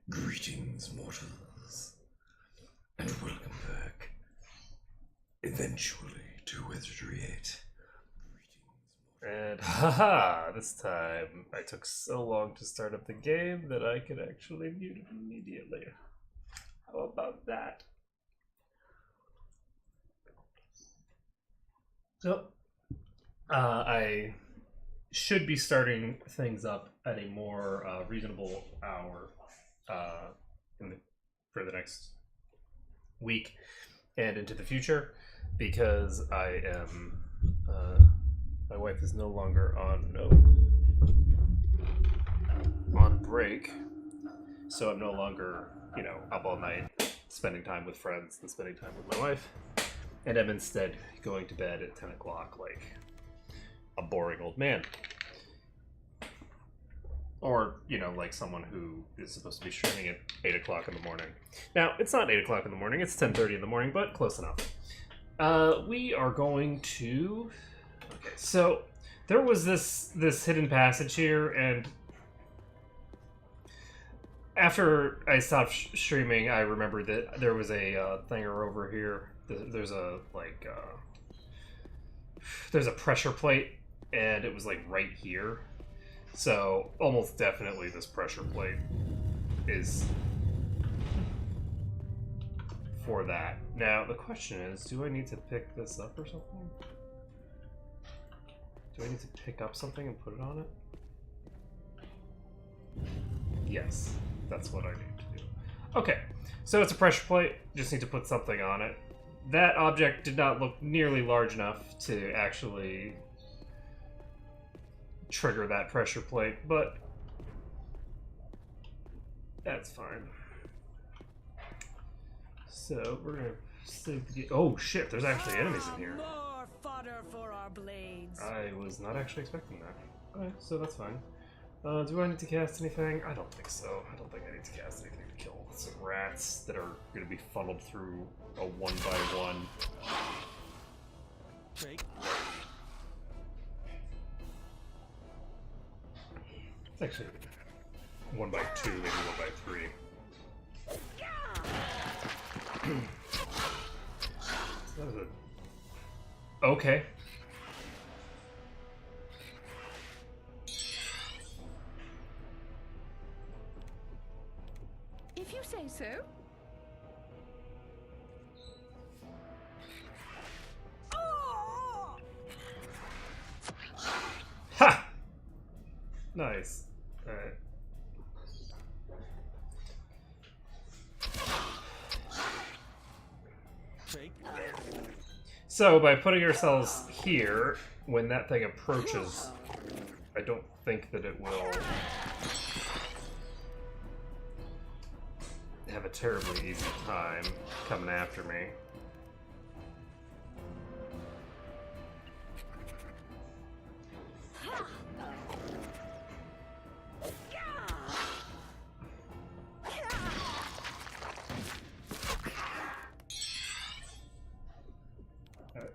Greetings, mortals, and welcome back, eventually, to Wizardry 8. And haha, this time I took so long to start up the game that I could actually mute it immediately. How about that? So, I should be starting things up at a more reasonable hour for the next week and into the future, because I am my wife is no longer on break, so I'm no longer up all night spending time with friends and spending time with my wife, and I'm instead going to bed at 10 o'clock like a boring old man. Or, like someone who is supposed to be streaming at 8 o'clock in the morning. Now, it's not 8 o'clock in the morning, it's 10:30 in the morning, but close enough. We are going to... Okay, so there was this hidden passage here, and after I stopped streaming, I remembered that there was a thinger over here. There's a, there's a pressure plate, and it was, right here. So, almost definitely this pressure plate is for that. Now, the question is, do I need to pick this up or something? Do I need to pick up something and put it on it? Yes, that's what I need to do. Okay, so it's a pressure plate. Just need to put something on it. That object did not look nearly large enough to actually trigger that pressure plate, but that's fine. So we're gonna save the... Oh shit, there's actually enemies in here. More fodder for our blades. I was not actually expecting that. Okay, so that's fine. Do I need to cast anything? I don't think so. I don't think I need to cast anything to kill some rats that are gonna be funneled through a 1x1. Drake. It's actually 1x2, maybe 1x3. That was a... Okay. If you say so. Oh! Ha! Nice. Alright. Drake. So, by putting ourselves here, when that thing approaches, I don't think that it will have a terribly easy time coming after me.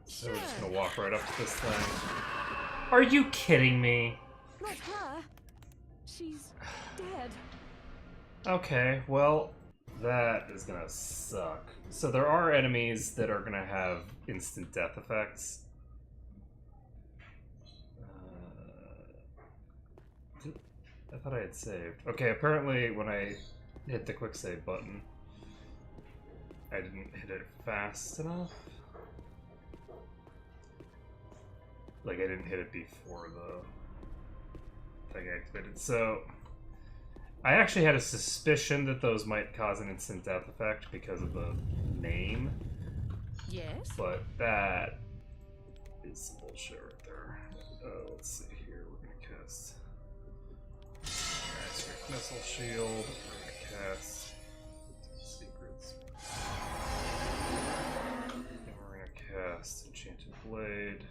So we're just gonna walk right up to this thing. Are you kidding me? Not her. She's dead. Okay, well, that is gonna suck. So there are enemies that are gonna have instant death effects. I thought I had saved. Okay, apparently when I hit the quick save button, I didn't hit it fast enough. Like, I didn't hit it before the thing activated. So, I actually had a suspicion that those might cause an instant death effect because of the name. Yes. But that is some bullshit right there. Let's see here. We're gonna cast Magic Missile Shield. We're gonna cast Secrets. And we're gonna cast Enchanted Blade.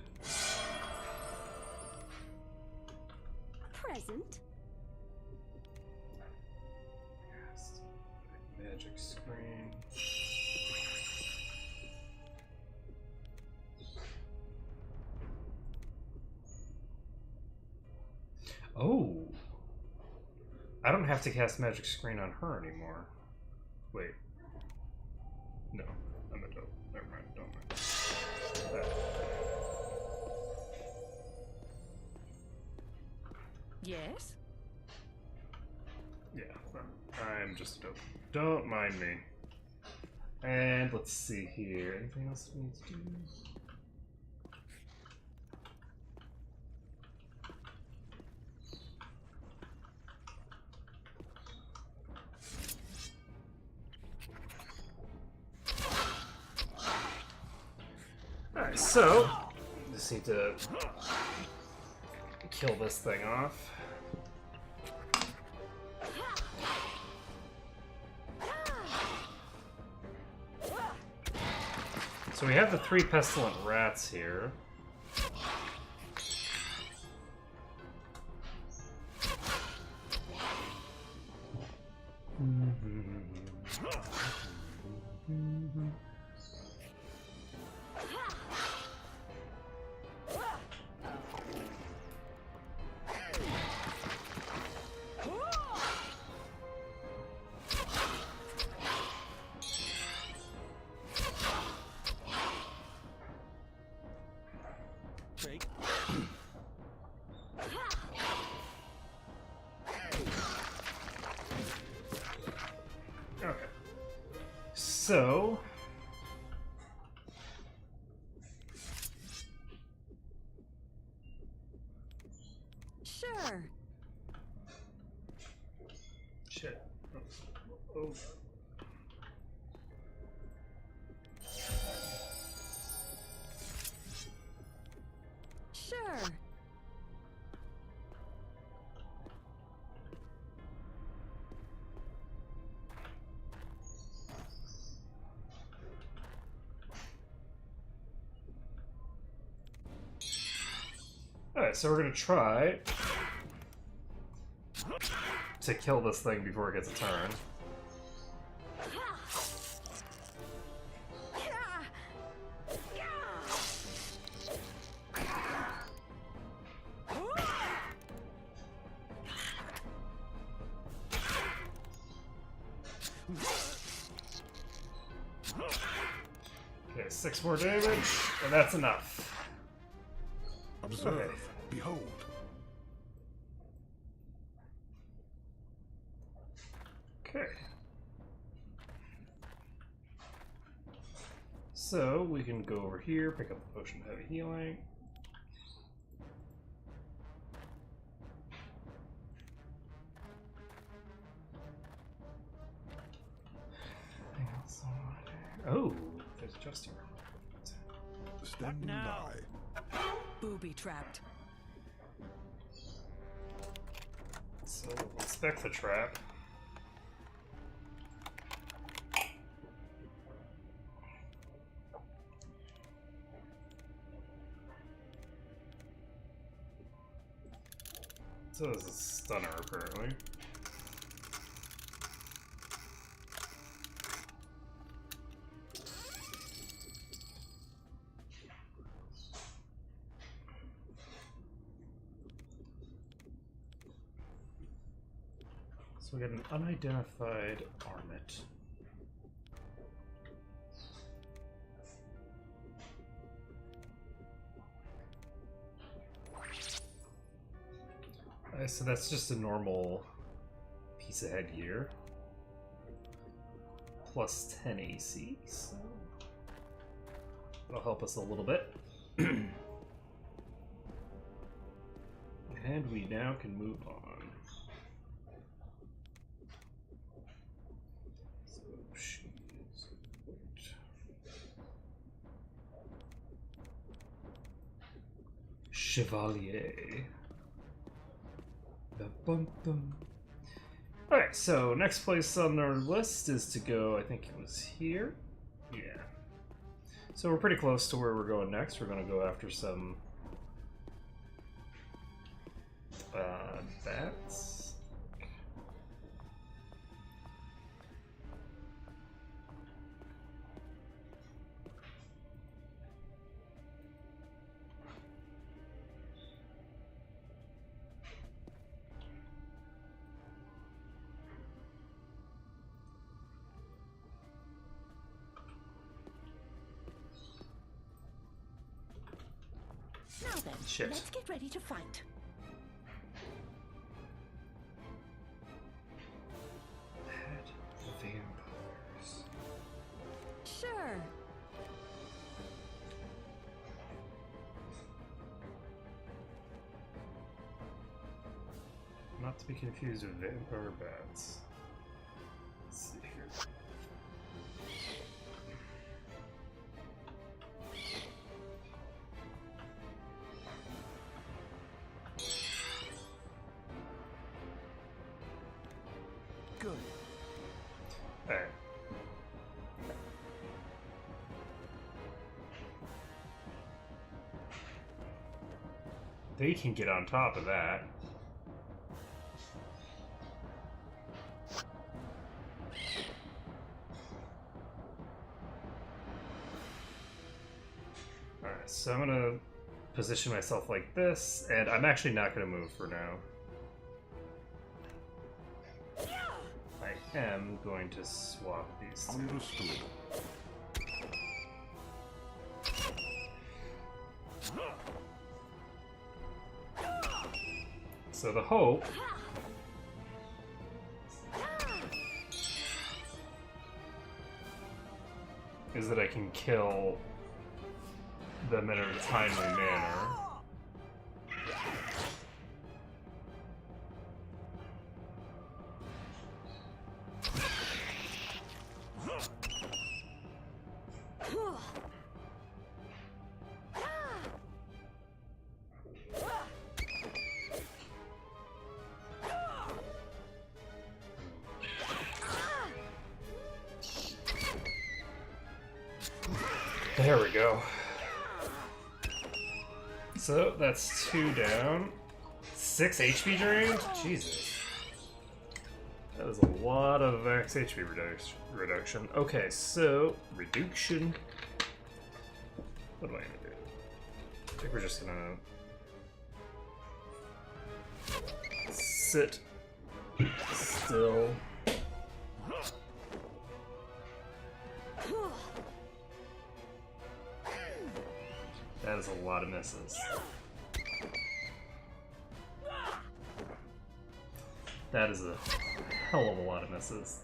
Present. Cast Magic Screen. Oh. I don't have to cast Magic Screen on her anymore. Wait. No, I'm a dope. Never mind, don't mind. Yes? Yeah, I'm just a dope. Don't mind me. And let's see here. Anything else we need to do? Alright, so just need to kill this thing off. So we have the 3 pestilent rats here. Okay. So Sure. shit. Oh. Sure. Alright, so we're gonna try to kill this thing before it gets a turn. Okay, 6 more damage, and that's enough. Observe. Okay. Behold. Okay. So we can go over here, pick up the potion of heavy healing. Anything else I want to do? Oh, there's just here. Standing now? by. Booby trapped. So we'll inspect the trap. So there's a stunner apparently. So we got an unidentified armet. So that's just a normal piece of headgear. Plus 10 AC, so that'll help us a little bit. And we now can move on. So she's Chevalier. Ba-bum-bum. Alright, so next place on our list is to go, I think it was here. Yeah. So we're pretty close to where we're going next. We're going to go after some bats. Now then, Shit. let's get ready to fight. Pet vampires. Sure. Not to be confused with vampire bats. Let's see here. Good. Alright. They can get on top of that. Alright, so I'm gonna position myself like this, and I'm actually not gonna move for now. I am going to swap these two. Understood. So the hope is that I can kill them in a timely manner. There we go. So that's 2 down. 6 HP drained? Jesus. That was a lot of max HP reduction. Okay, so reduction. What am I gonna do? I think we're just gonna sit still. That is a lot of misses. That is a hell of a lot of misses.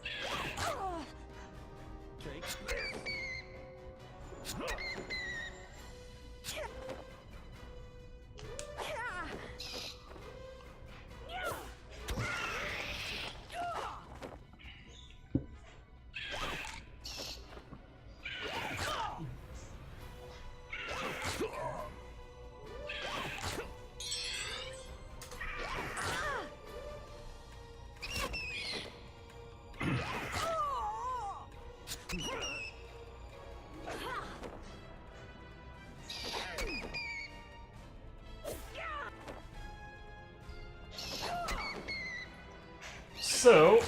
So,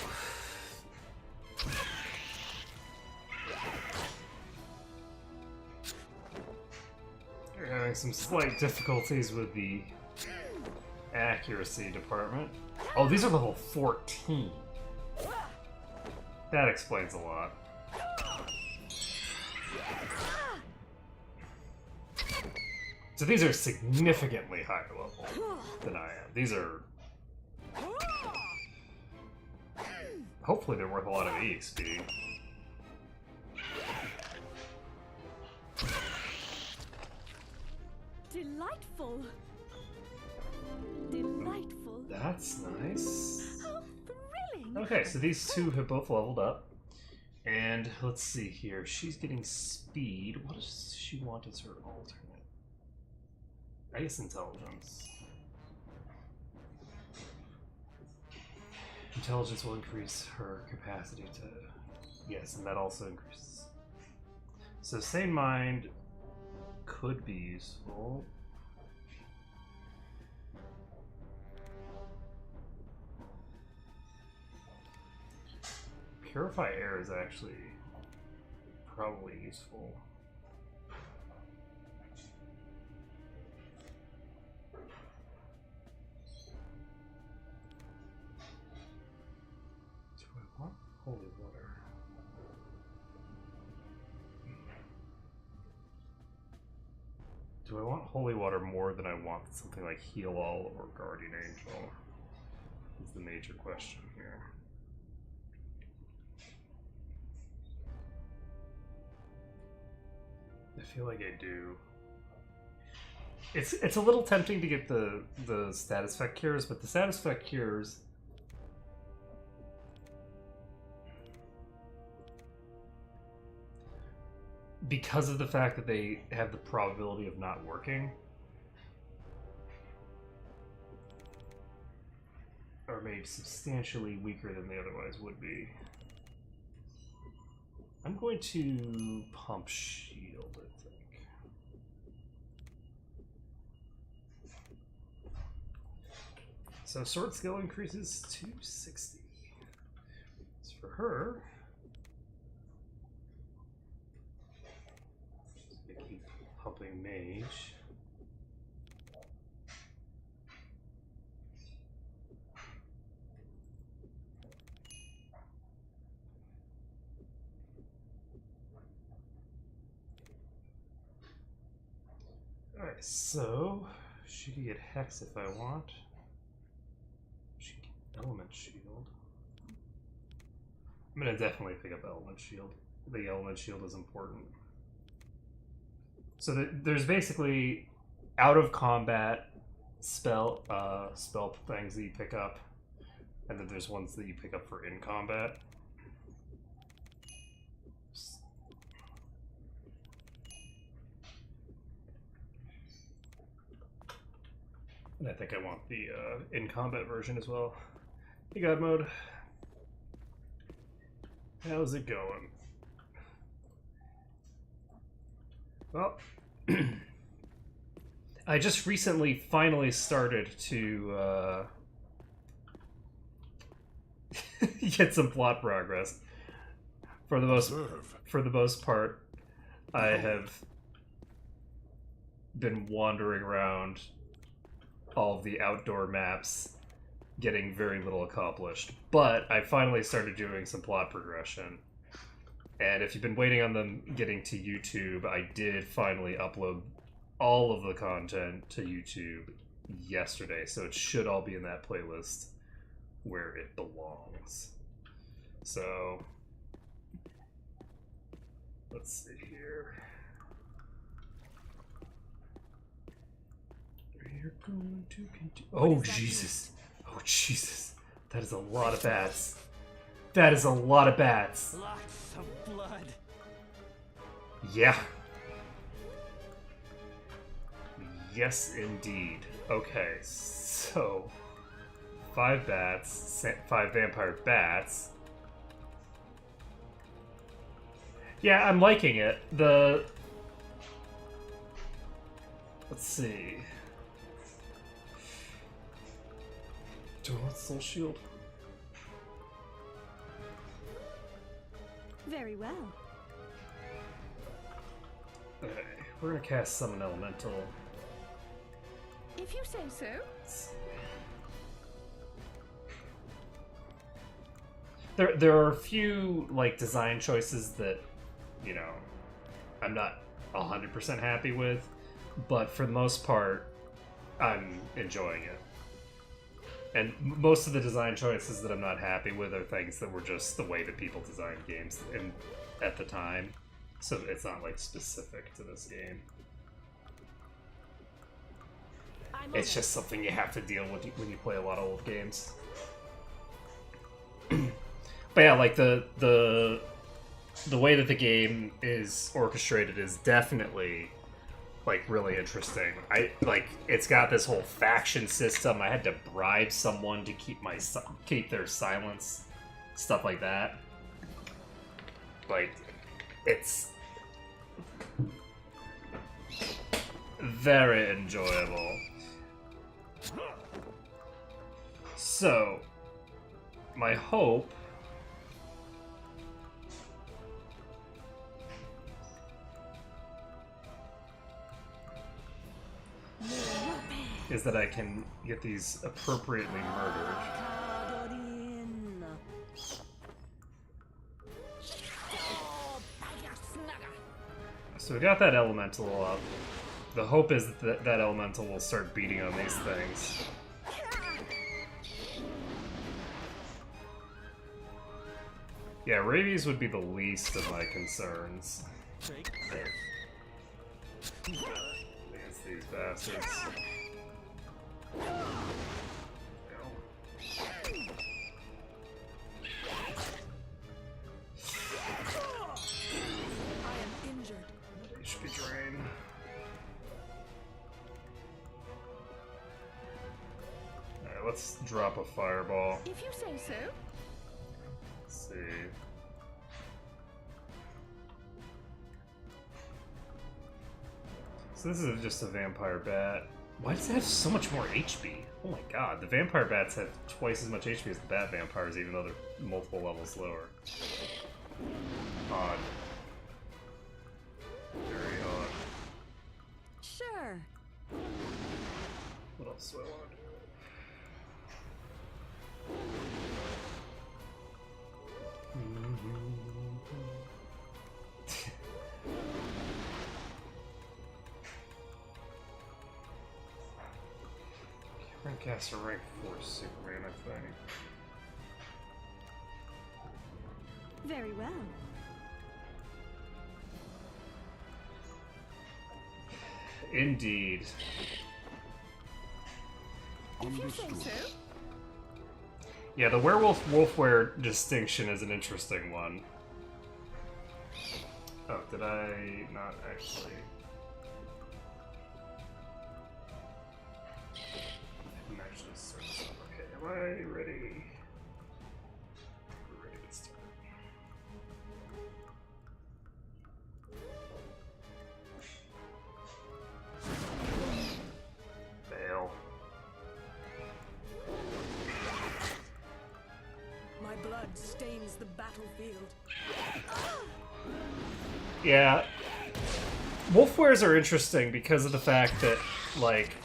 we're having some slight difficulties with the accuracy department. Oh, these are level 14. That explains a lot. So these are significantly higher level than I am. These are... Hopefully they're worth a lot of EXP. Delightful. Delightful. That's nice. How thrilling. Okay, so these two have both leveled up. And let's see here. She's getting speed. What does she want as her alternate? I guess intelligence. Intelligence will increase her capacity to... Yes, and that also increases. So sane mind could be useful. Purify air is actually probably useful. Do I want holy water? Do I want Holy Water more than I want something like Heal All or Guardian Angel? Is the major question here. I feel like I do. It's a little tempting to get the status effect cures, but the status effect cures because of the fact that they have the probability of not working are made substantially weaker than they otherwise would be. I'm going to pump shield, I think. So sword skill increases to 60. As for her, I keep pumping mage. Alright, so she can get Hex if I want. She can get Element Shield. I'm gonna definitely pick up Element Shield. The Element Shield is important. So there's basically out of combat spell things that you pick up, and then there's ones that you pick up for in combat. And I think I want the in-combat version as well. Hey, God Mode. How's it going? Well, I just recently finally started to get some plot progress. For the most part, I have been wandering around all of the outdoor maps, getting very little accomplished. But I finally started doing some plot progression. And if you've been waiting on them getting to YouTube, I did finally upload all of the content to YouTube yesterday. So it should all be in that playlist where it belongs. So let's see here. We're going to continue. Oh, Jesus. Oh, Jesus. That is a lot of bats. That is a lot of bats. Lots of blood. Yeah. Yes, indeed. Okay, so 5 bats, 5 vampire bats. Yeah, I'm liking it. Let's see. Do I want Soul Shield? Very well. Okay, we're gonna cast Summon Elemental. If you say so. There are a few like design choices that, you know, I'm not 100% happy with, but for the most part, I'm enjoying it. And most of the design choices that I'm not happy with are things that were just the way that people designed games at the time. So it's not like specific to this game. It's just something you have to deal with when you play a lot of old games. But yeah, like the way that the game is orchestrated is definitely like really interesting. It's got this whole faction system. I had to bribe someone to keep their silence, stuff like that. Like, it's very enjoyable. So, my hope is that I can get these appropriately murdered. So we got that elemental up. The hope is that that elemental will start beating on these things. Yeah, rabies would be the least of my concerns. Take this. Against these bastards. I am injured. HP drain. Alright, let's drop a fireball. If you say so. Let's see. So this is just a vampire bat. Why does it have so much more HP? Oh my god, the vampire bats have twice as much HP as the bat vampires, even though they're multiple levels lower. Odd. Very odd. Sure. What else do I want to do? We're gonna cast a rank 4 Superman, I think. Very well. Indeed. If you say so. Yeah, the werewolf-wolfware distinction is an interesting one. Oh, did I not actually... I didn't actually start this up. Okay, am I ready? Ready to start. Fail. My blood stains the battlefield. Yeah. Wolfwares are interesting because of the fact that, like,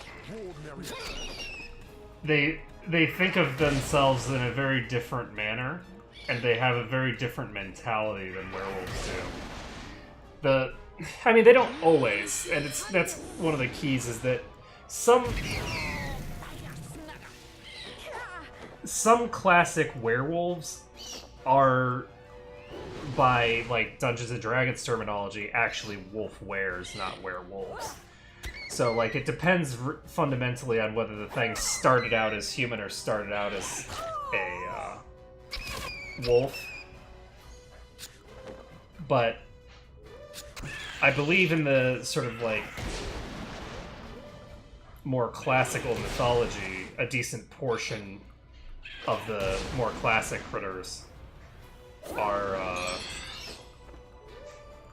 they think of themselves in a very different manner, and they have a very different mentality than werewolves do. I mean, they don't always, and that's one of the keys is that some classic werewolves are, by like Dungeons and Dragons terminology, actually wolf-wares, not werewolves. So like it depends fundamentally on whether the thing started out as human or started out as a wolf. But I believe in the sort of like more classical mythology, a decent portion of the more classic critters are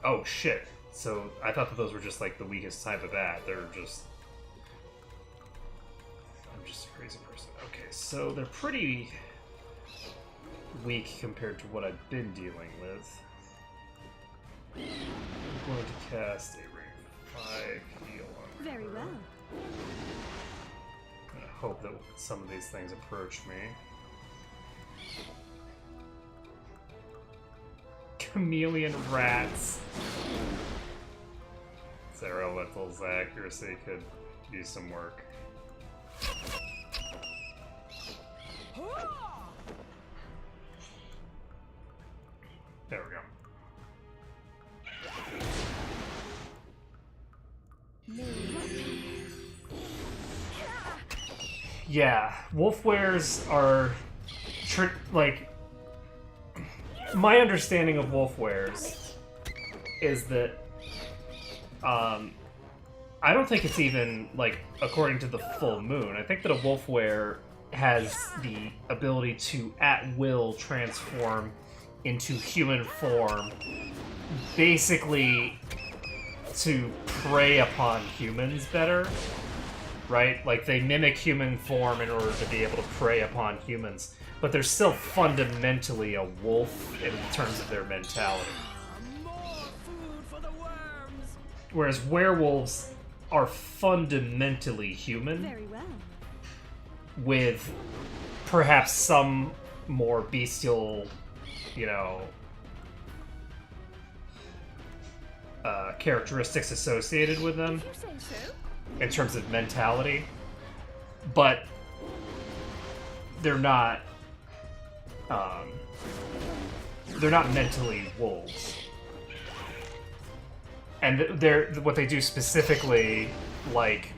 oh shit. So I thought that those were just like the weakest type of bat. They're just... I'm just a crazy person. Okay, so they're pretty weak compared to what I've been dealing with. I'm going to cast a rank 5 heal on her. Very well. I'm gonna hope that some of these things approach me. Chameleon rats. Their elemental's accuracy could use some work. There we go. Yeah, wolfwares are like, my understanding of wolfwares is that I don't think it's even like according to the full moon. I think that a wolfware has the ability to at will transform into human form, basically to prey upon humans better, right? Like they mimic human form in order to be able to prey upon humans, but they're still fundamentally a wolf in terms of their mentality. More food for the worms. Whereas werewolves are fundamentally human, Very well. with perhaps some more bestial, you know, characteristics associated with them If you say so. in terms of mentality, but they're not mentally wolves. And they're what they do specifically, like,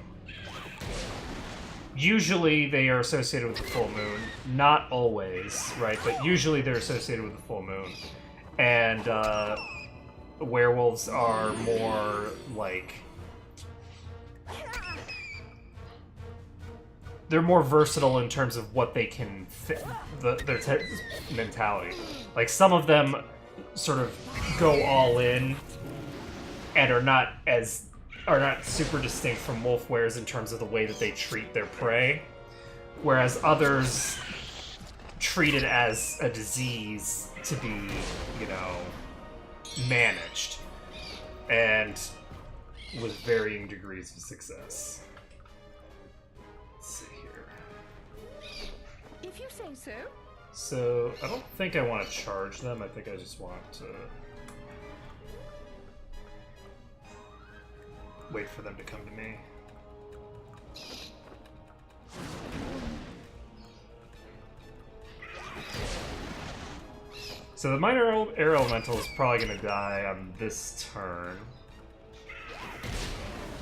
usually they are associated with the full moon. Not always, right? But usually they're associated with the full moon. And werewolves are more like, they're more versatile in terms of what they can fit, their mentality. Like, some of them sort of go all in and are not super distinct from wolf wares in terms of the way that they treat their prey, whereas others treat it as a disease to be, you know, managed, and with varying degrees of success. Let's see here. If you say so. So, I don't think I want to charge them. I think I just want to wait for them to come to me. So the minor air elemental is probably going to die on this turn.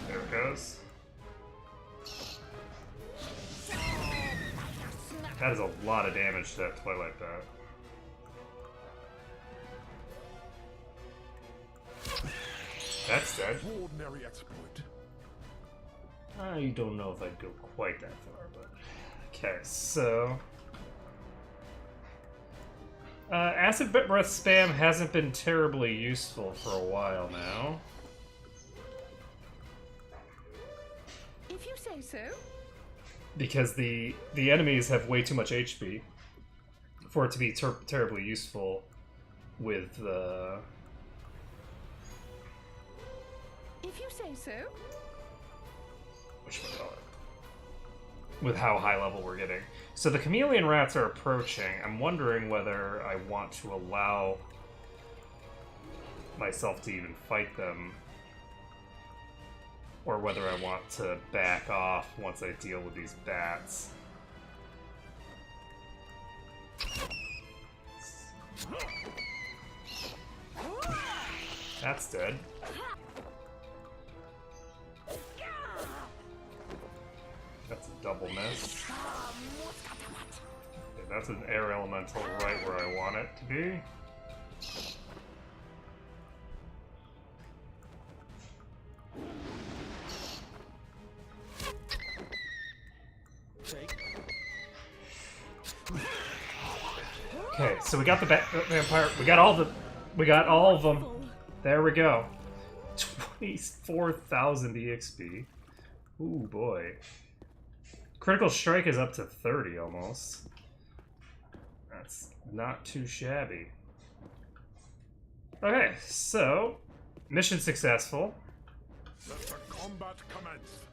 There it goes. That is a lot of damage to that Twilight Bat. That's dead. Ordinary exploit. I don't know if I'd go quite that far, but... Okay, so... Acid Breath spam hasn't been terribly useful for a while now. If you say so. Because the enemies have way too much HP for it to be terribly useful with the... If you say so. Whatchamacallit? With how high level we're getting. So the chameleon rats are approaching. I'm wondering whether I want to allow myself to even fight them, or whether I want to back off once I deal with these bats. That's dead. That's a double miss. Okay, that's an air elemental right where I want it to be. Okay, so we got the vampire. We got all of them. There we go. 24,000 EXP. Ooh boy. Critical strike is up to 30 almost. That's not too shabby. Okay, so mission successful. Let the combat commence.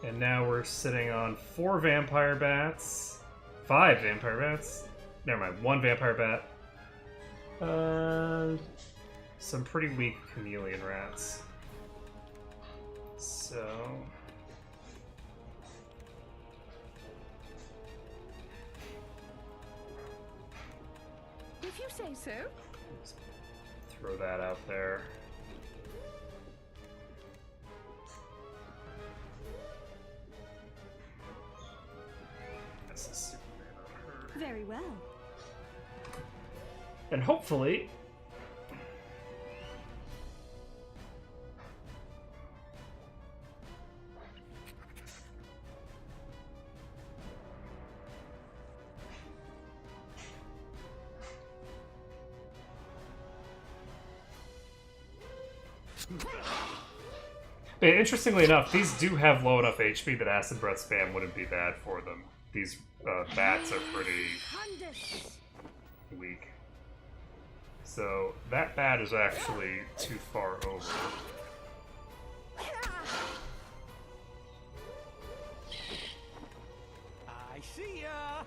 And now we're sitting on 4 vampire bats. 5 vampire bats. Never mind, 1 vampire bat. Some pretty weak chameleon rats. So... If you say so. Let's throw that out there. That's a Superman on her. Very well. And hopefully... But interestingly enough, these do have low enough HP that Acid Breath spam wouldn't be bad for them. These bats are pretty weak. So that bat is actually too far over. I see ya.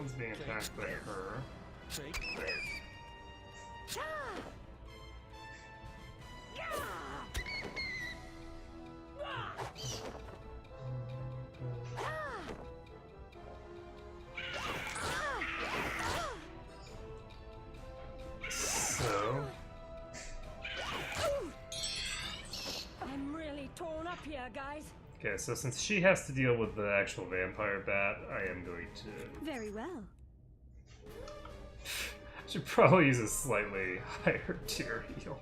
one's being attacked by her. So I'm really torn up here, guys. okay, so since she has to deal with the actual vampire bat, I am going to. Very well. Should probably use a slightly higher tier heal.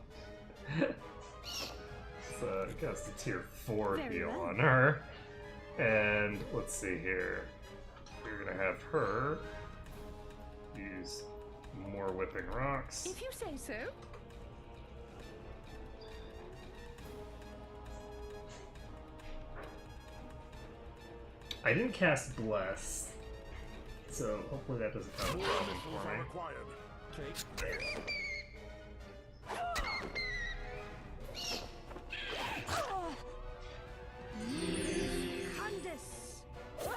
So I guess a tier 4 Very heal well. on her. And let's see here. We're gonna have her use more whipping rocks. If you say so. I didn't cast Bless, so hopefully that doesn't cause a problem Tools for are me. required. Candace. Okay,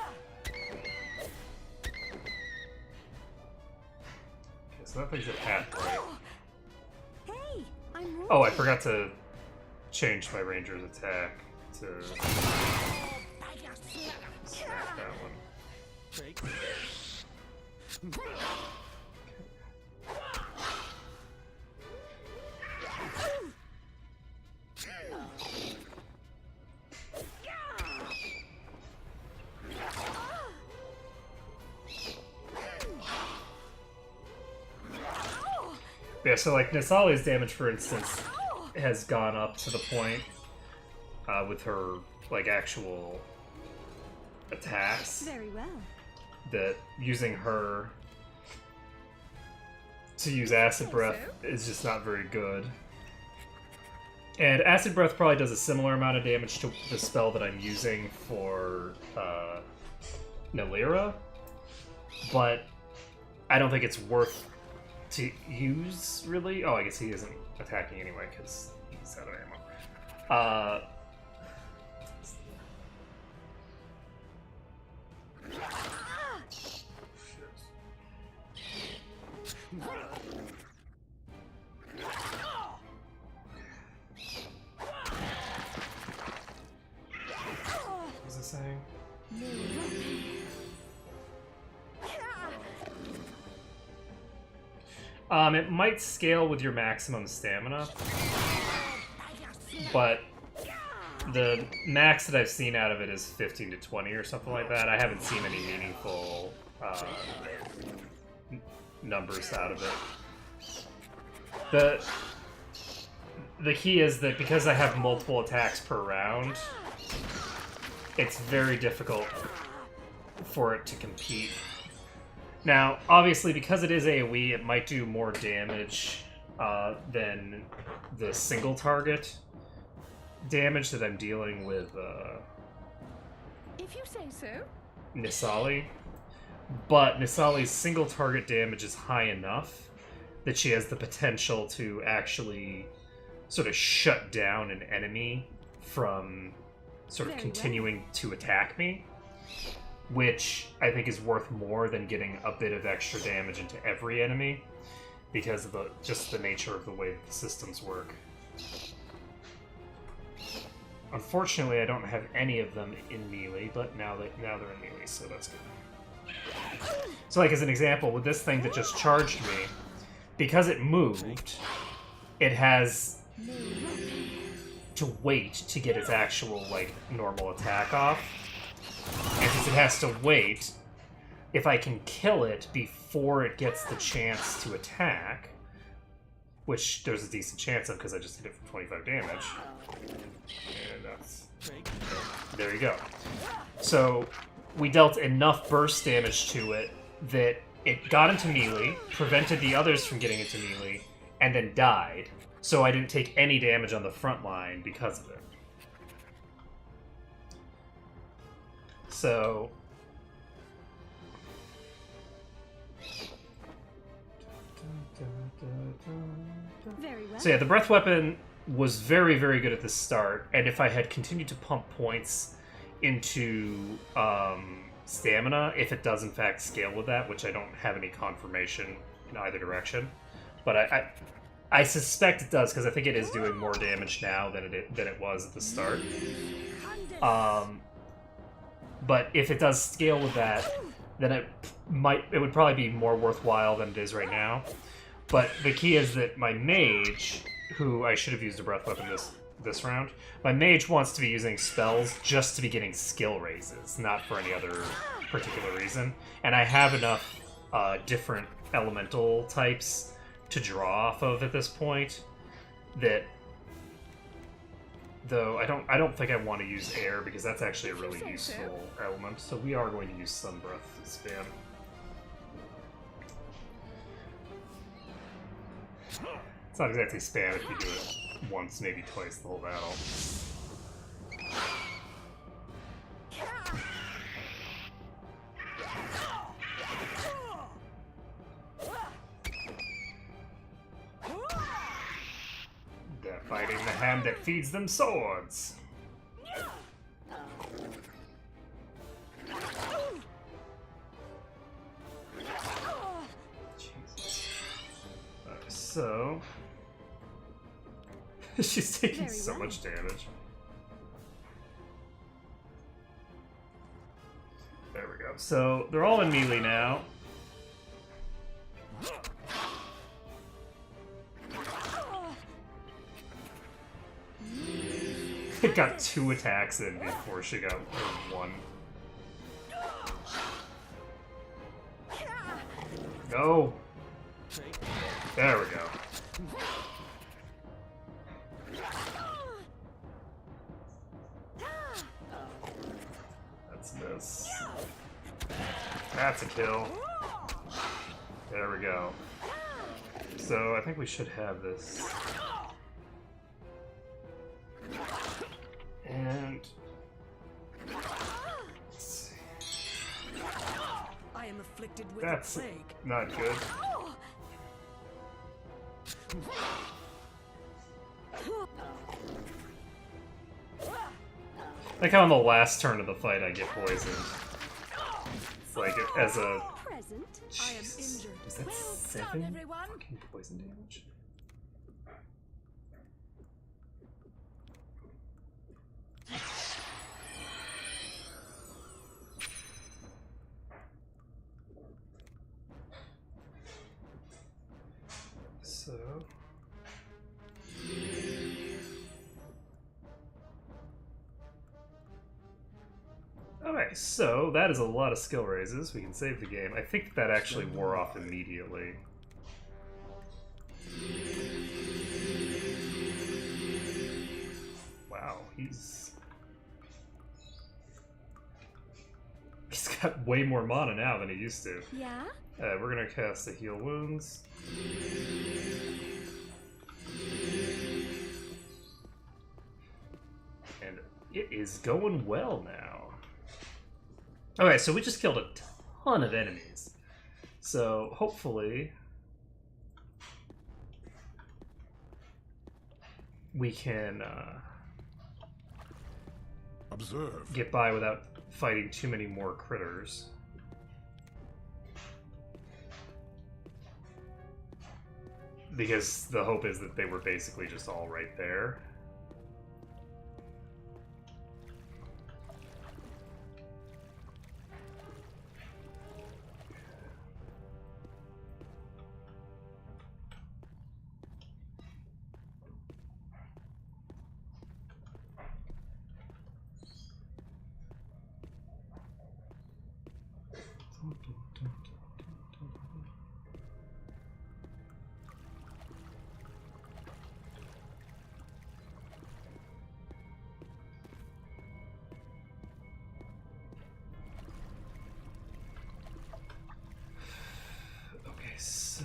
so that thing's at halfway. Hey, I'm Oh, I forgot to change my ranger's attack to smack that one. Yeah, so like Nisali's damage, for instance, has gone up to the point with her like actual attacks very well. that using her to use Acid Breath is just not very good. And Acid Breath probably does a similar amount of damage to the spell that I'm using for Nalira, but I don't think it's worth to use, really. Oh, I guess he isn't attacking anyway because he's out of ammo. What was I saying? It might scale with your maximum stamina, but the max that I've seen out of it is 15 to 20 or something like that. I haven't seen any meaningful numbers out of it. The key is that because I have multiple attacks per round, it's very difficult for it to compete. Now, obviously, because it is AoE, it might do more damage than the single target damage that I'm dealing with If you say so. Nisali. But Nisali's single target damage is high enough that she has the potential to actually sort of shut down an enemy from sort of Very well. continuing to attack me, which I think is worth more than getting a bit of extra damage into every enemy because of just the nature of the way that the systems work. Unfortunately, I don't have any of them in melee, but now they're in melee, so that's good. So, like, as an example, with this thing that just charged me, because it moved, it has to wait to get its actual, like, normal attack off. And since it has to wait, if I can kill it before it gets the chance to attack, which there's a decent chance of because I just hit it for 25 damage, and that's... there you go. So, we dealt enough burst damage to it that it got into melee, prevented the others from getting into melee, and then died. So I didn't take any damage on the front line because of it. So... Very well. So yeah, the breath weapon was very, very good at the start, and if I had continued to pump points into stamina if it does in fact scale with that, which I don't have any confirmation in either direction. But I suspect it does, because I think it is doing more damage now than it was at the start. But if it does scale with that, then it would probably be more worthwhile than it is right now. But the key is that my mage, who I should have used a breath weapon this round, my mage wants to be using spells just to be getting skill raises, not for any other particular reason. And I have enough different elemental types to draw off of at this point that, though I don't think I want to use air, because that's actually a really useful element. So we are going to use sun breath spam. It's not exactly spam if you do it once, maybe twice the whole battle. They're fighting the hand that feeds them swords. Jesus. So she's taking so much damage. There we go. So they're all in melee now. It got 2 attacks in before she got 1. No. There we go. That's this. That's a kill. There we go. So I think we should have this. And let's see. I am afflicted with That's a plague. not good. Like how on the last turn of the fight I get poisoned. It's like as a Present. I am Jesus. injured. Is that Well 7 done, everyone. fucking poison damage? So alright, so that is a lot of skill raises. We can save the game. I think that actually wore off immediately. Wow, he's got way more mana now than he used to. Yeah? We're gonna cast the Heal Wounds. And it is going well now. Okay, so we just killed a ton of enemies. So hopefully we can Observe. get by without fighting too many more critters. Because the hope is that they were basically just all right there. Okay, so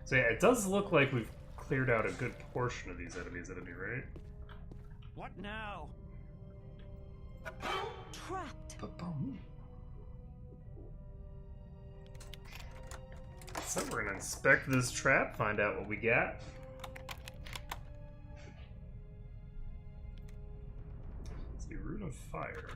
so yeah, it does look like we've cleared out a good portion of these enemies at any rate. What now? Trapped. Ba-boom. So we're gonna inspect this trap, find out what we got. Let's see, Rune of Fire.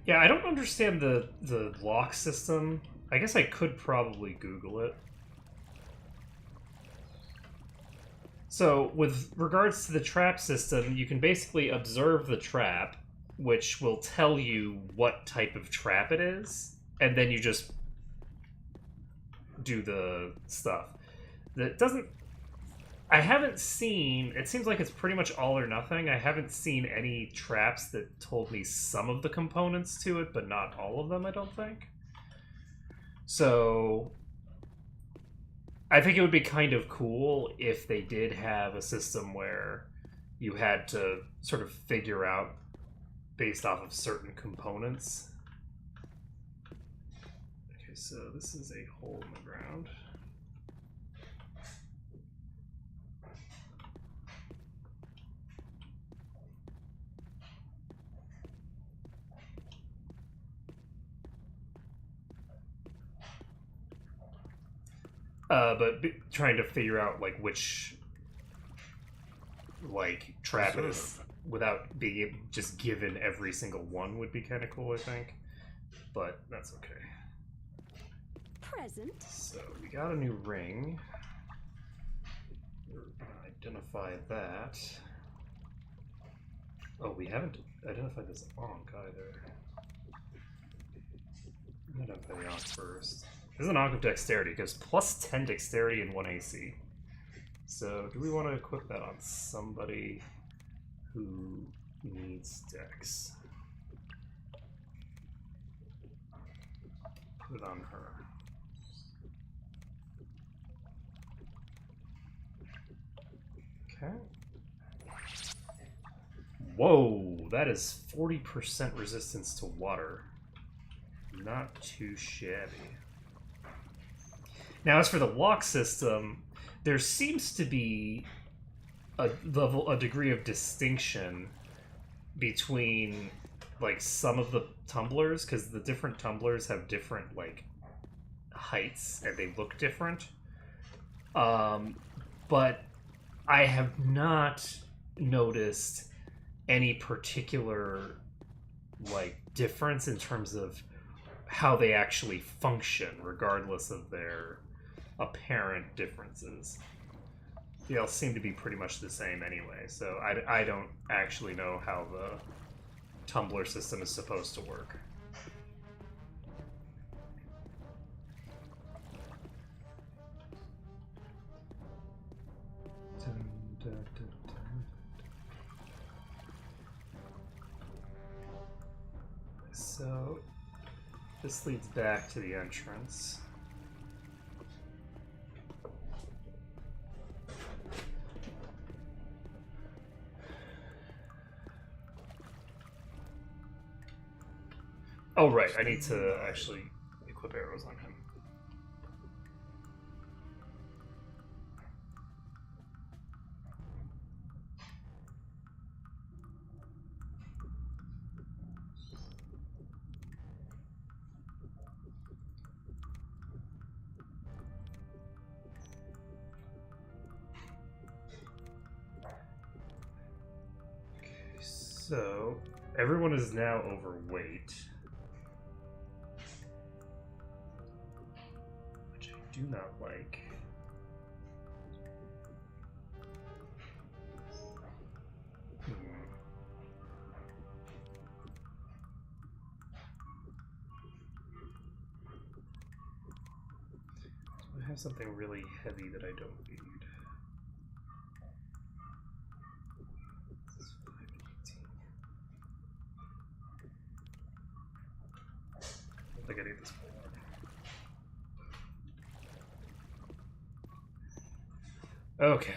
Yeah, I don't understand the lock system. I guess I could probably Google it. So, with regards to the trap system, you can basically observe the trap, which will tell you what type of trap it is, and then you just do the stuff. That doesn't... I haven't seen... It seems like it's pretty much all or nothing. I haven't seen any traps that told me some of the components to it, but not all of them, I don't think. So... I think it would be kind of cool if they did have a system where you had to sort of figure out based off of certain components. Okay, so this is a hole in the ground. But trying to figure out like which like trap it is without being just given every single one would be kind of cool, I think. But that's okay. Present. So we got a new ring. We're gonna identify that. Oh, we haven't identified this Ankh either. I'm gonna identify the Ankh first. This is an Ankh of Dexterity, because plus 10 Dexterity and 1 AC. So, do we want to equip that on somebody who needs Dex? Put it on her. Okay. Whoa, that is 40% resistance to water. Not too shabby. Now, as for the lock system, there seems to be a degree of distinction between like some of the tumblers, because the different tumblers have different like heights and they look different. But I have not noticed any particular like difference in terms of how they actually function, regardless of their apparent differences. They all seem to be pretty much the same anyway, so I don't actually know how the tumbler system is supposed to work. So this leads back to the entrance. Oh, right, I need to actually equip arrows on him. Okay, so everyone is now overweight. Do not like. I have something really heavy that I don't need. This is 518. I don't think I need this more. Okay.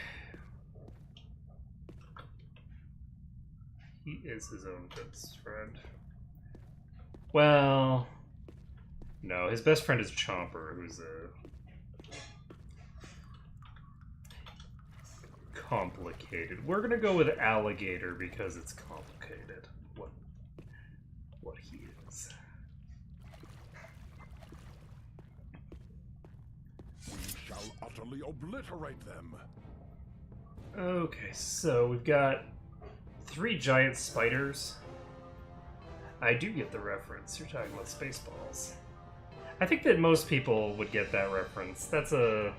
He is his own best friend. Well, No, his best friend is Chomper, who's a complicated. We're gonna go with Alligator because it's complicated. What he is. We shall utterly obliterate them. Okay, so we've got 3 giant spiders. I do get the reference. You're talking about Spaceballs. I think that most people would get that reference. That's a...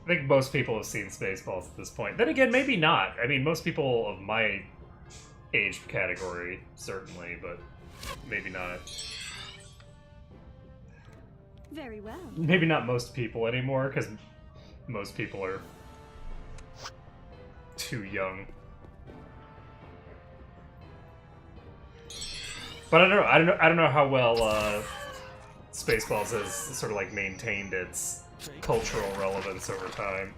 I think most people have seen Spaceballs at this point. Then again, maybe not. I mean, most people of my age category, certainly, but maybe not. Very well. Maybe not most people anymore, because most people are too young. But I don't know how well Spaceballs has sort of like maintained its cultural relevance over time.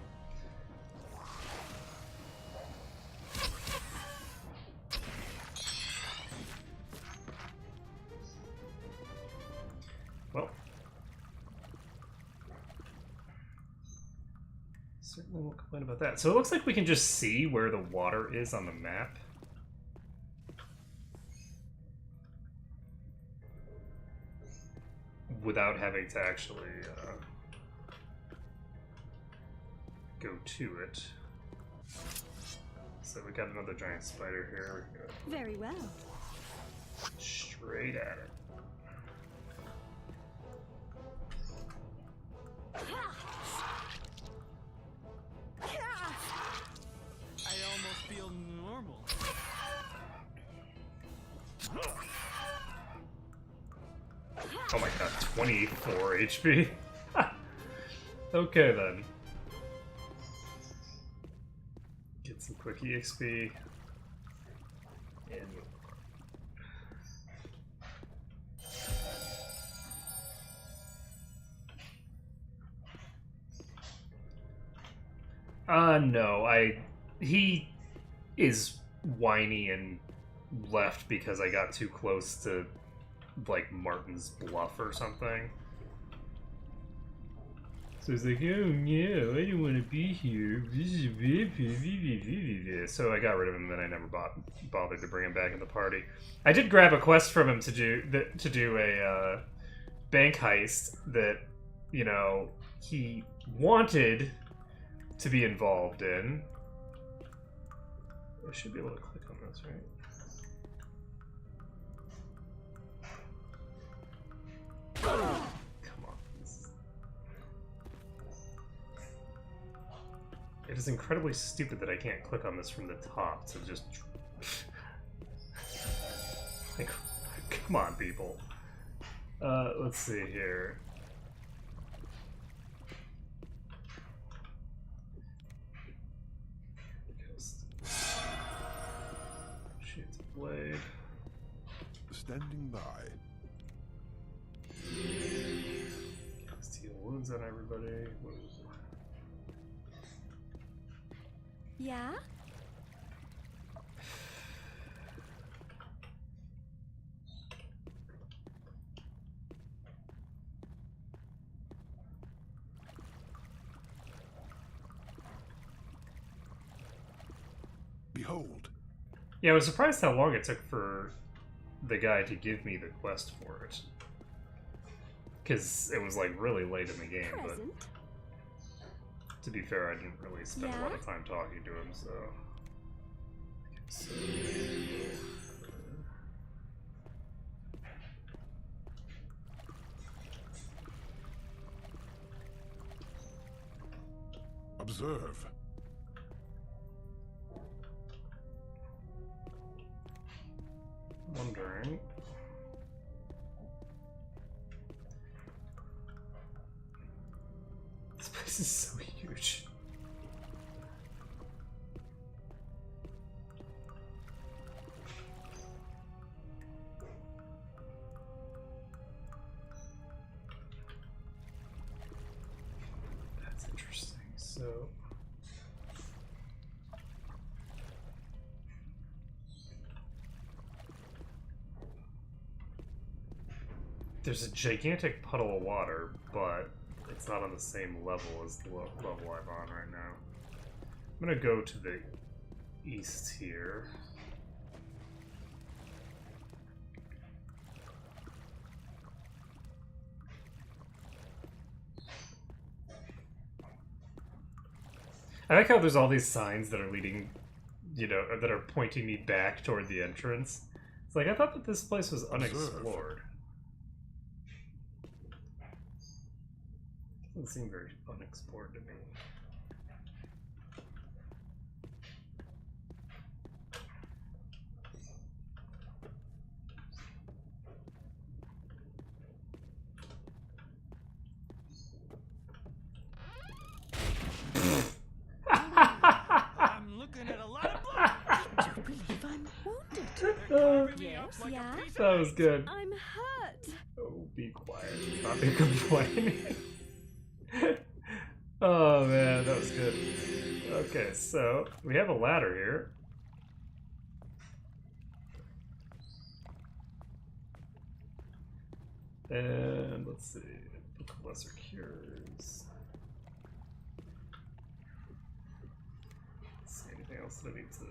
Well, certainly won't complain about that. So it looks like we can just see where the water is on the map. Without having to actually go to it. So we got another giant spider here. We go Very well. straight at it. I almost feel normal. Oh my god, 24 HP. Okay then. Get some quick EXP. And no, he is whiny and left because I got too close to like Martin's bluff or something. So he's like, oh no, I don't want to be here. So I got rid of him, and then I never bothered to bring him back in the party. I did grab a quest from him to do a bank heist that, you know, he wanted to be involved in. I should be able to click on this, right? Come on. It is incredibly stupid that I can't click on this from the top to just... like, come on, people. Let's see here. Shoots a blade. Standing by. Cast heal wounds on everybody. What is it? Yeah? Behold. Yeah, I was surprised how long it took for the guy to give me the quest for it. Because it was like really late in the game, but Present. to be fair, I didn't really spend a lot of time talking to him, so... Observe. Wondering... This place is so huge. That's interesting. So... There's a gigantic puddle of water, but it's not on the same level as the level I'm on right now. I'm gonna go to the east here. I like how there's all these signs that are leading, you know, that are pointing me back toward the entrance. It's like, I thought that this place was unexplored. Doesn't seem very unexplored to me. I'm looking at a lot of blood. Do you believe I'm wounded? They're carving me Yes, up like yeah? a piece That of was good. I'm hurt. Oh, be quiet. Stop being complaining. Oh man, that was good. Okay, so we have a ladder here. And let's see, Book of Lesser Cures. Let's see, anything else that I need to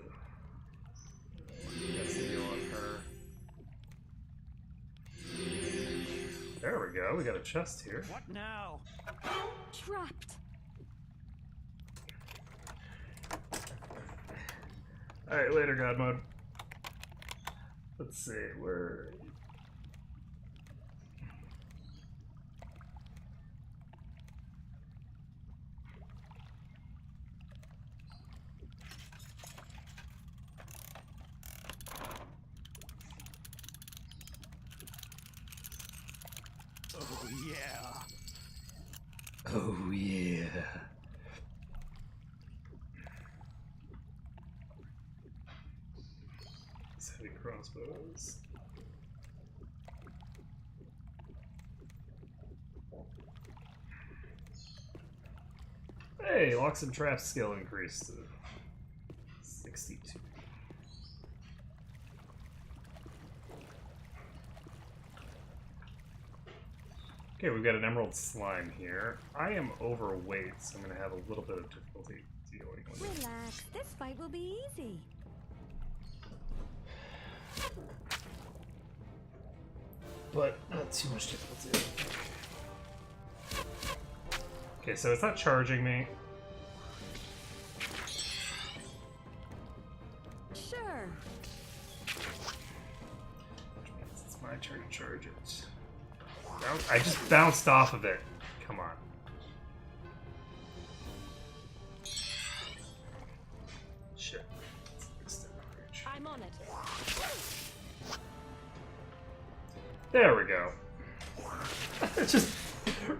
get a deal on her. There we go, we got a chest here. What now? Trapped. Alright, later, God mode. Let's see, where. Oh yeah. Oh, yeah. These heavy crossbows. Hey, locks and traps skill increased to 62. Okay, we've got an emerald slime here. I am overweight, so I'm going to have a little bit of difficulty dealing with it. Relax. This fight will be easy. But not too much difficulty. Okay, so it's not charging me. Sure. Which means it's my turn to charge it. I just bounced off of it. Come on. Shit. It's extended reach. I'm on it. There we go. Just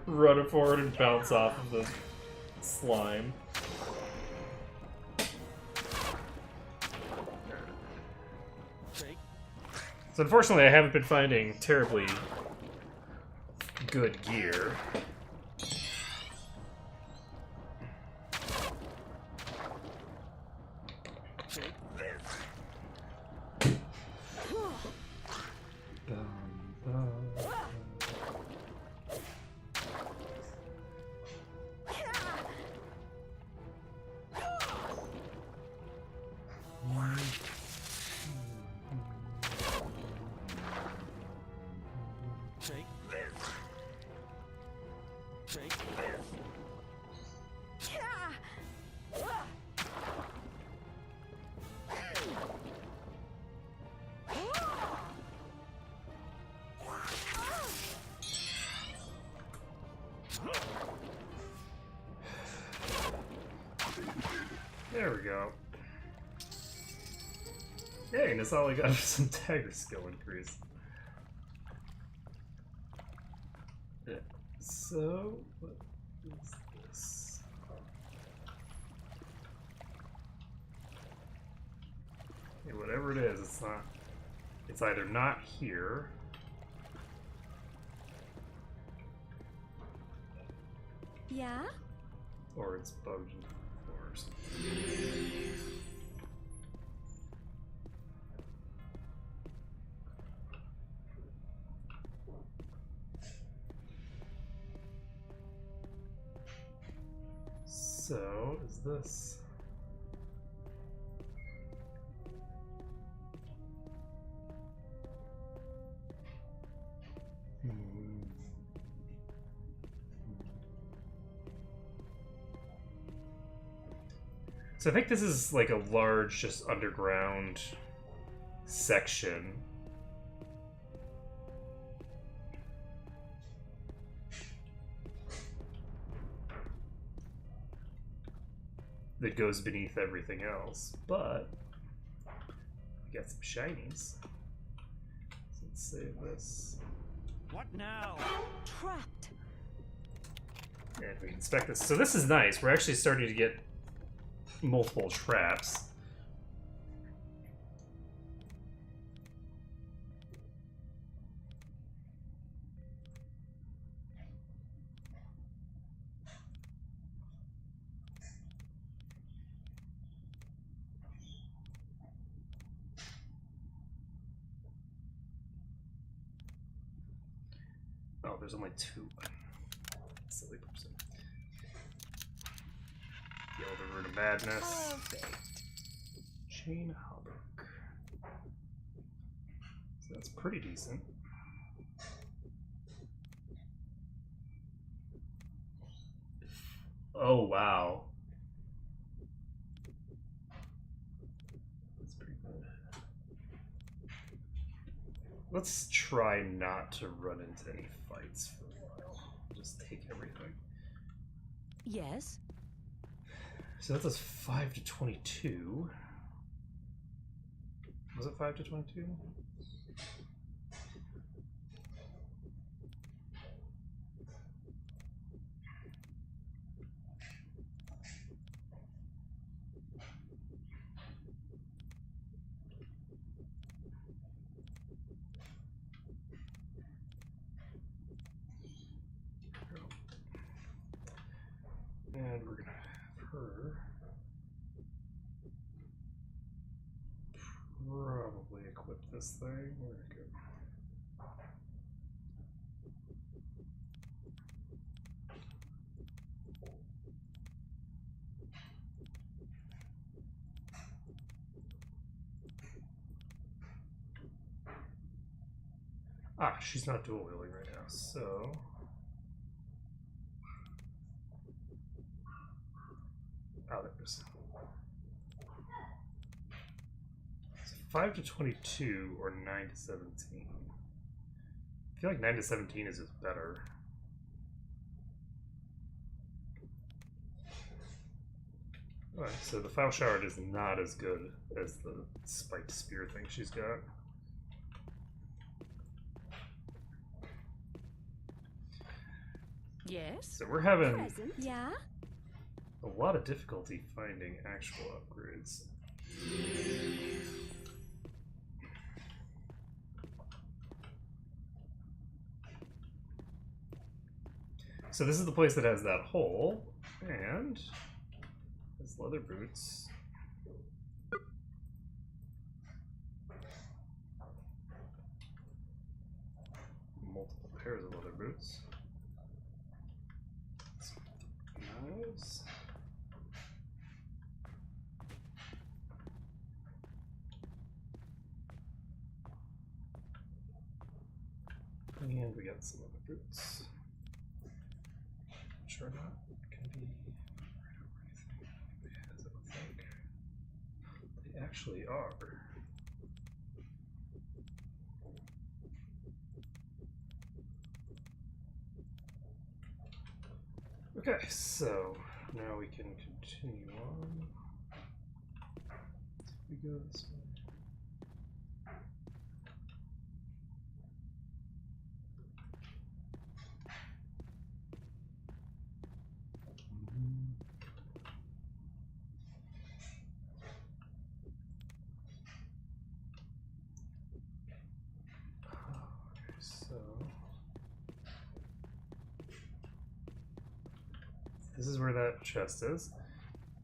run it forward and bounce off of the slime. Take. So unfortunately I haven't been finding terribly good gear. Take this. Take this. Take this. There we go. Hey, that's all I got for some dagger skill increase. Yeah. So, what is this? Okay, whatever it is, it's not. It's either not here. Yeah? Or it's bugged in the floor or something. So, is this... So I think this is like a large, just underground section. That goes beneath everything else, but we got some shinies. So let's save this. What now? Trapped. And we can inspect this. So this is nice. We're actually starting to get multiple traps. Oh, there's only 2. Silly person. The Elder Root of Madness. Perfect. Chain Hauberk. So that's pretty decent. Oh, wow. That's pretty good. Let's try not to run into any fights for a while. Just take everything. Yes. So that does 5 to 22. Was it 5 to 22? And we're gonna have her probably equip this thing. Where'd it go? Ah, she's not dual wielding right now, so. Oh, there it is. So 5 to 22 or 9 to 17. I feel like 9 to 17 is just better. Alright, so the Foul Shard is not as good as the spiked spear thing she's got. Yes. So we're having Present. Yeah. a lot of difficulty finding actual upgrades. So this is the place that has that hole, and has leather boots. Multiple pairs of leather boots. Knives. And we got some other boots. Which are not going to be right over anything anybody has, I don't think. They actually are. Okay, so now we can continue on. We go this way. Okay, so this is where that chest is,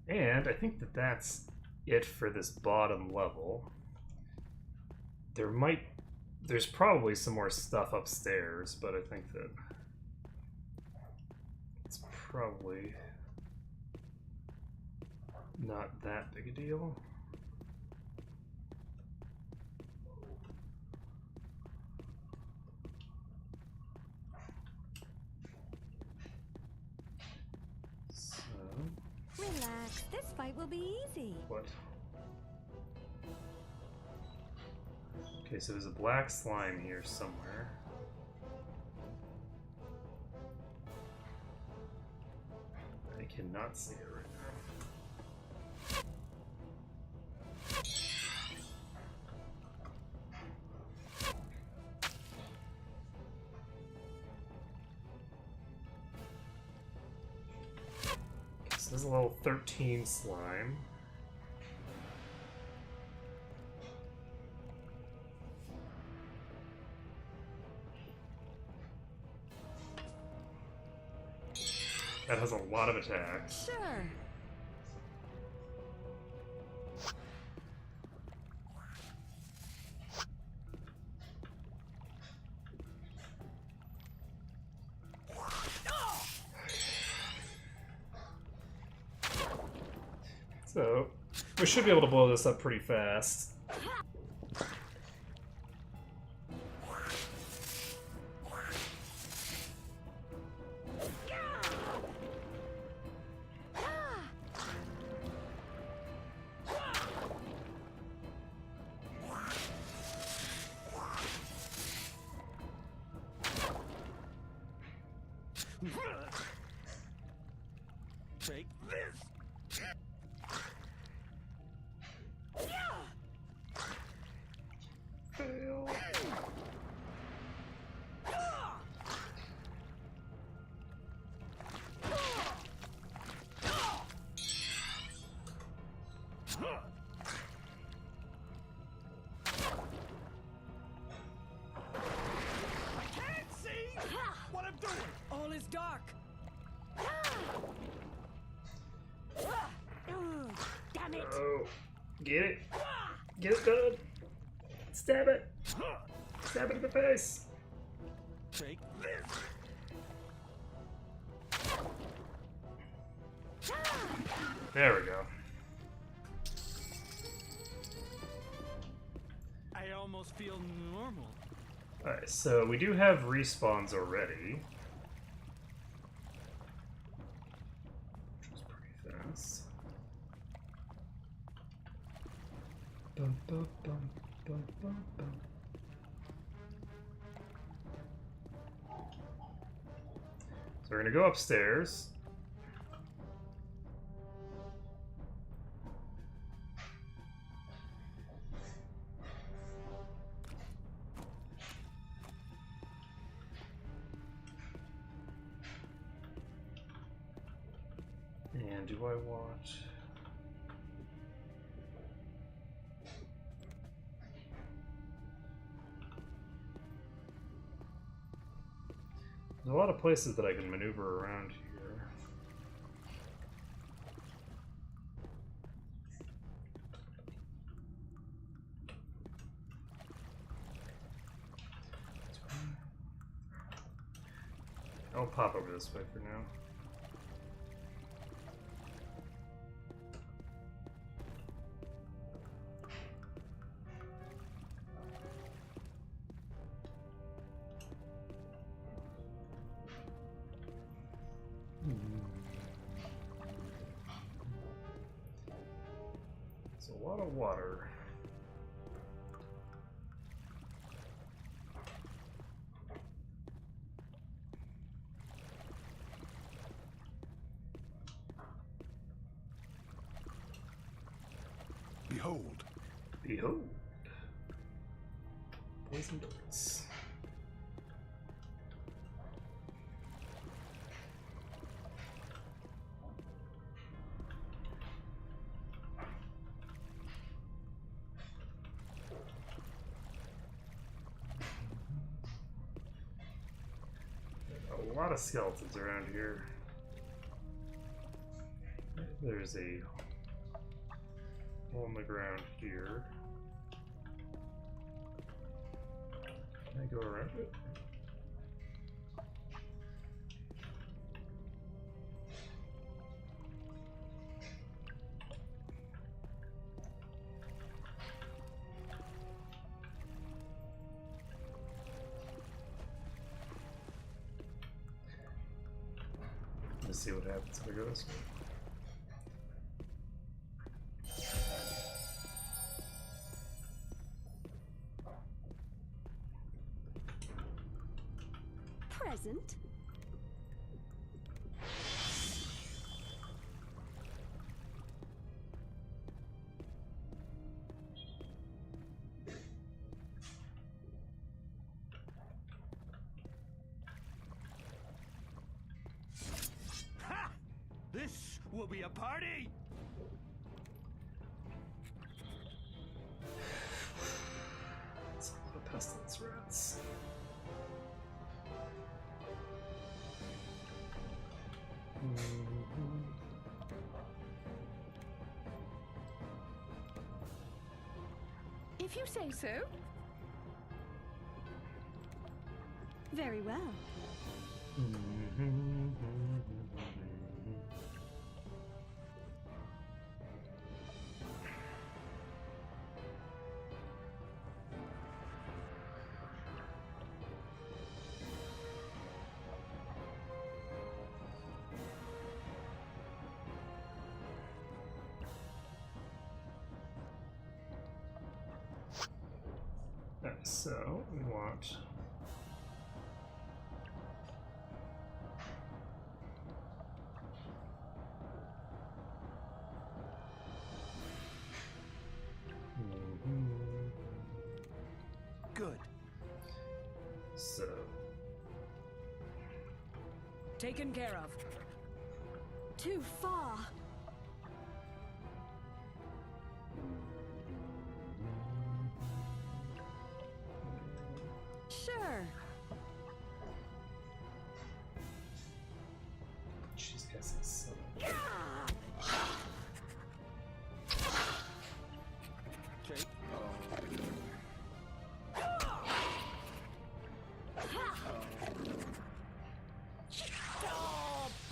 and I think that that's it for this bottom level. There's probably some more stuff upstairs, but I think that it's probably not that big a deal. So, Relax, this fight will be easy. what? Okay, so there's a black slime here somewhere. I cannot see it right now. Okay, so there's a level 13 slime. That has a lot of attacks. Sure. So, we should be able to blow this up pretty fast. Take this. Fail. Can't see what I'm doing. All is dark. Damn it. Oh, get it. Get it done. Stab it. Stab it in the face. Take this. There we go. I almost feel normal. Alright, so we do have respawns already. Which is pretty fast. Bum, bum, bum, bum, bum, bum. So we're gonna go upstairs. And do I want... There's a lot of places that I can maneuver around here. I'll pop over this way for now. It's a lot of water. Behold, Behold. Poison darts. A lot of skeletons around here. There's a hole in the ground here. Can I go around it? see what happens if I go this way. Present. Ha! This will be a party. It's a lot of pestilence rats. If you say so. Very well. So we want Good. so Taken care of. Too far. Sure. she's guessing so. Take.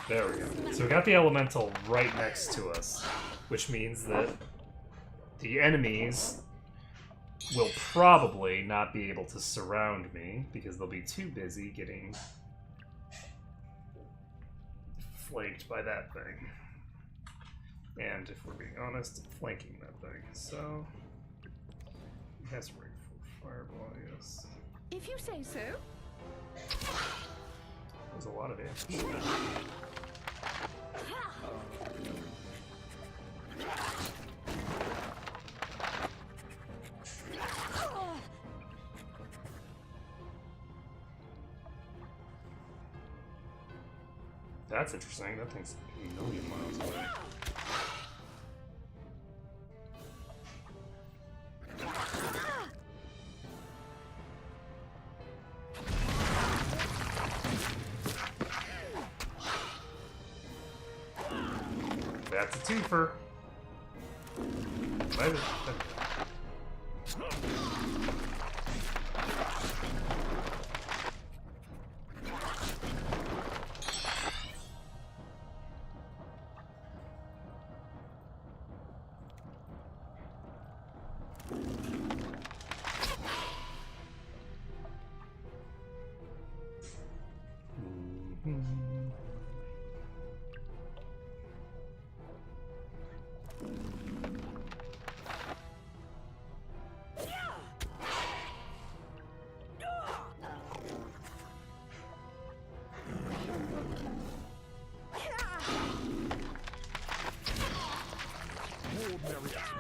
There we go. So we got the elemental right next to us, which means that the enemies will probably not be able to surround me because they'll be too busy getting flanked by that thing. And if we're being honest, flanking that thing. So it has ring for fireball, yes. If you say so. There's a lot of damage. That's interesting. That thing's a million miles away. That's a twofer. Why did-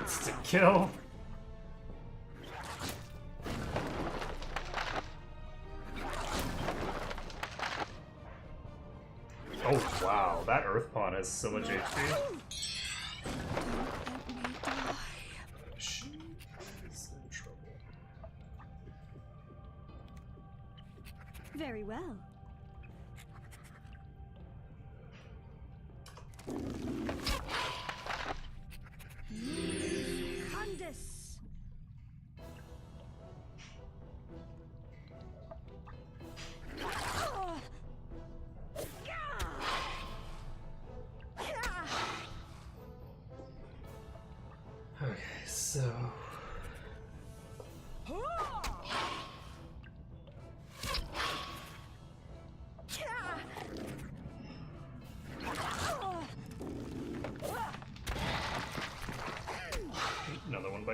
It's to kill. Oh wow, that Earth Pawn has so much HP. She is in trouble. Very well. Candace. Okay, so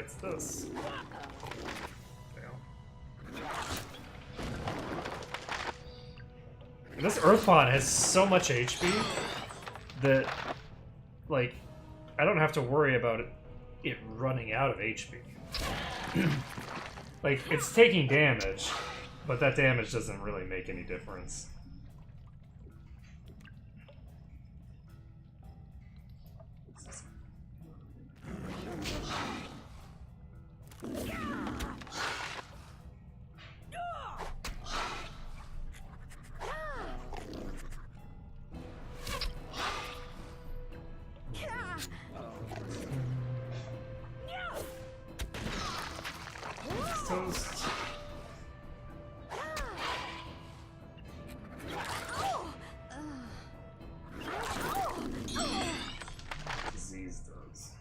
fights this. Fail. And this Earthbond has so much HP that, like, I don't have to worry about it running out of HP. Like, it's taking damage, but that damage doesn't really make any difference. Toast. Disease does.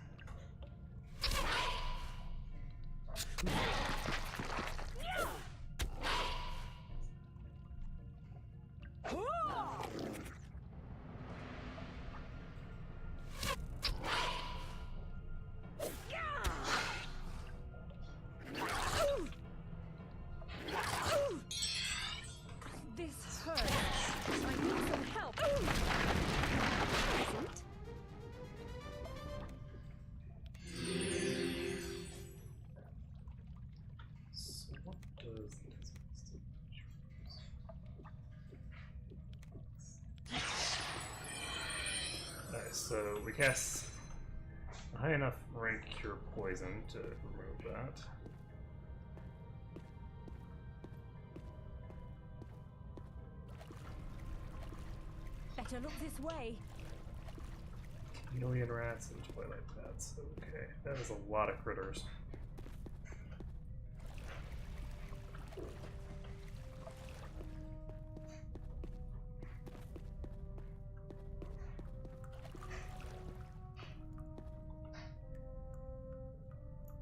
This hurts. I need some help. Present. So what does this Alright, so we cast a high enough rank cure poison to remove that. Better look this way. Chameleon rats and twilight bats. Okay, that is a lot of critters.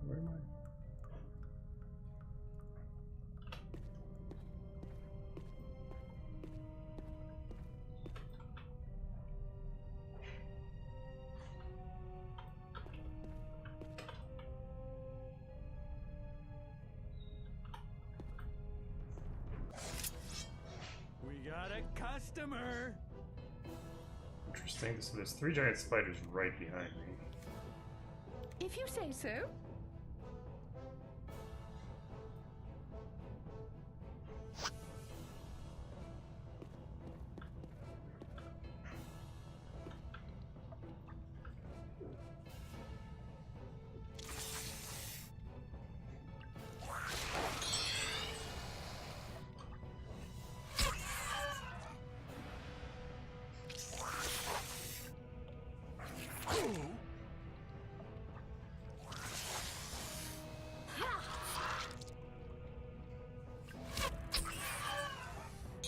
Where am I? We got a customer. Interesting. So there's 3 giant spiders right behind me. If you say so.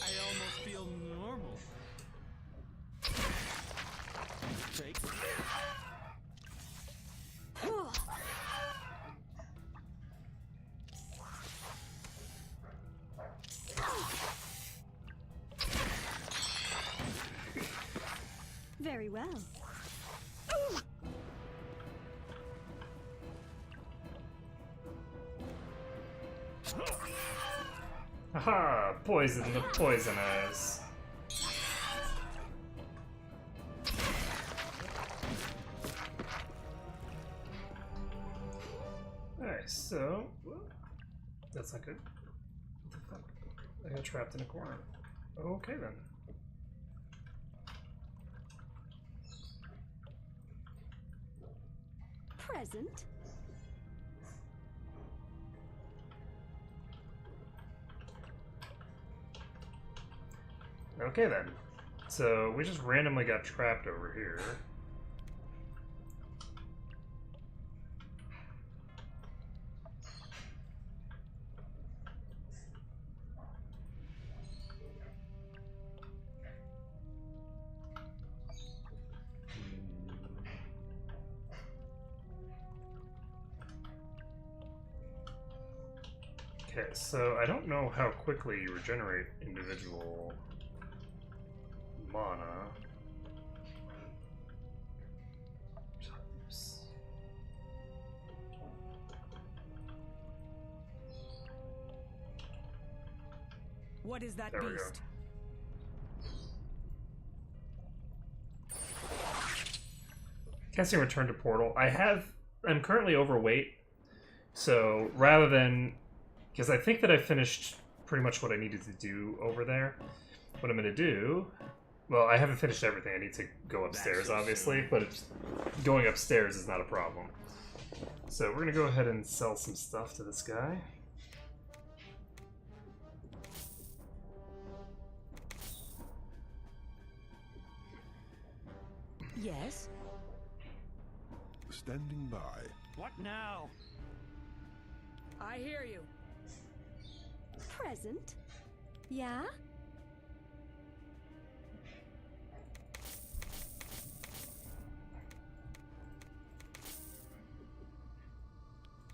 I almost feel normal. Take. Very well. Haha! Poison the poisoners! Alright, so... That's not good. What the fuck? I got trapped in a corner. Okay then. Present. Okay then. So we just randomly got trapped over here. Okay, so I don't know how quickly you regenerate individual mana. What is that There we go. beast? Casting Return to Portal. I'm currently overweight, so rather than, because I think that I finished pretty much what I needed to do over there. What I'm gonna do, well, I haven't finished everything. I need to go upstairs, obviously, but going upstairs is not a problem. So we're gonna go ahead and sell some stuff to this guy. Yes? Standing by. What now? I hear you. Present? Yeah?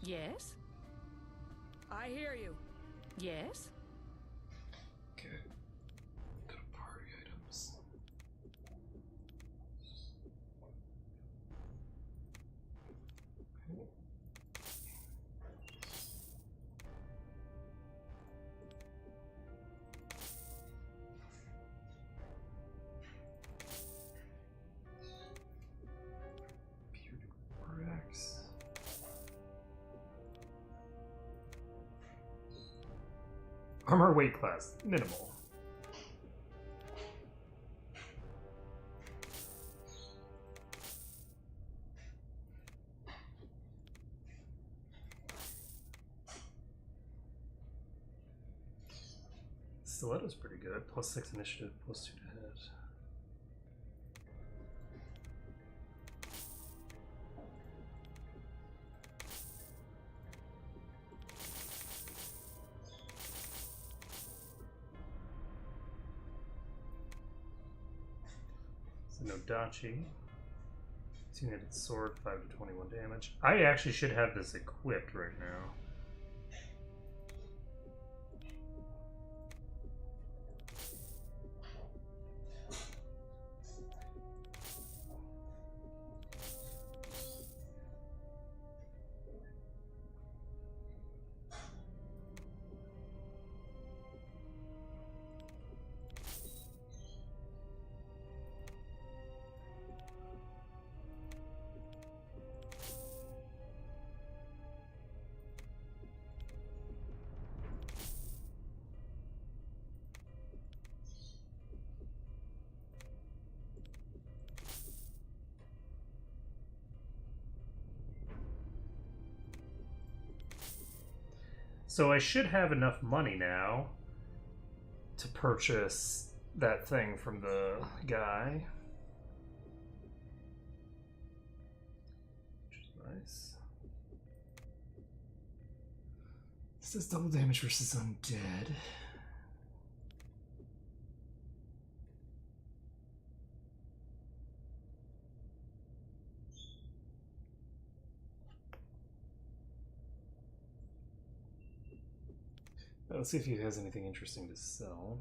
Yes? I hear you. Yes? Okay. Go to party items. Okay. Rex. Armor weight class, minimal. Stiletto's pretty good. +6 initiative, +2 to hit. So no Dachi. Two-handed sword, 5 to 21 damage. I actually should have this equipped right now. So I should have enough money now to purchase that thing from the guy. Which is nice. This does double damage versus undead. Let's see if he has anything interesting to sell.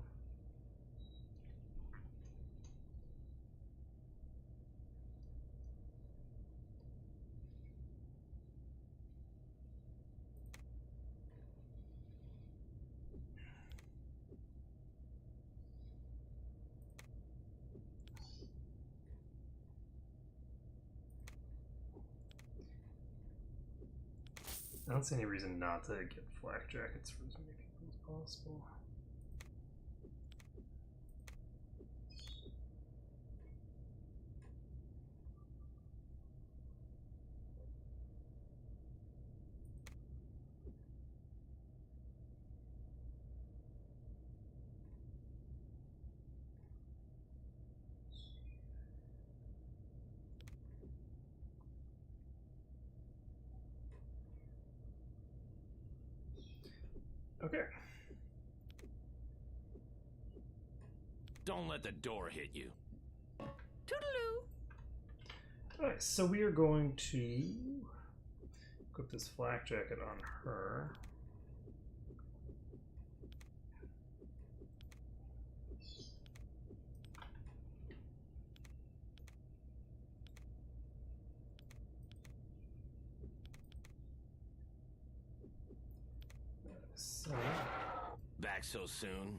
I don't see any reason not to get flak jackets for as many people as possible. Okay. Don't let the door hit you. Toodaloo! Alright, so we are going to equip this flak jacket on her. So, Back so soon?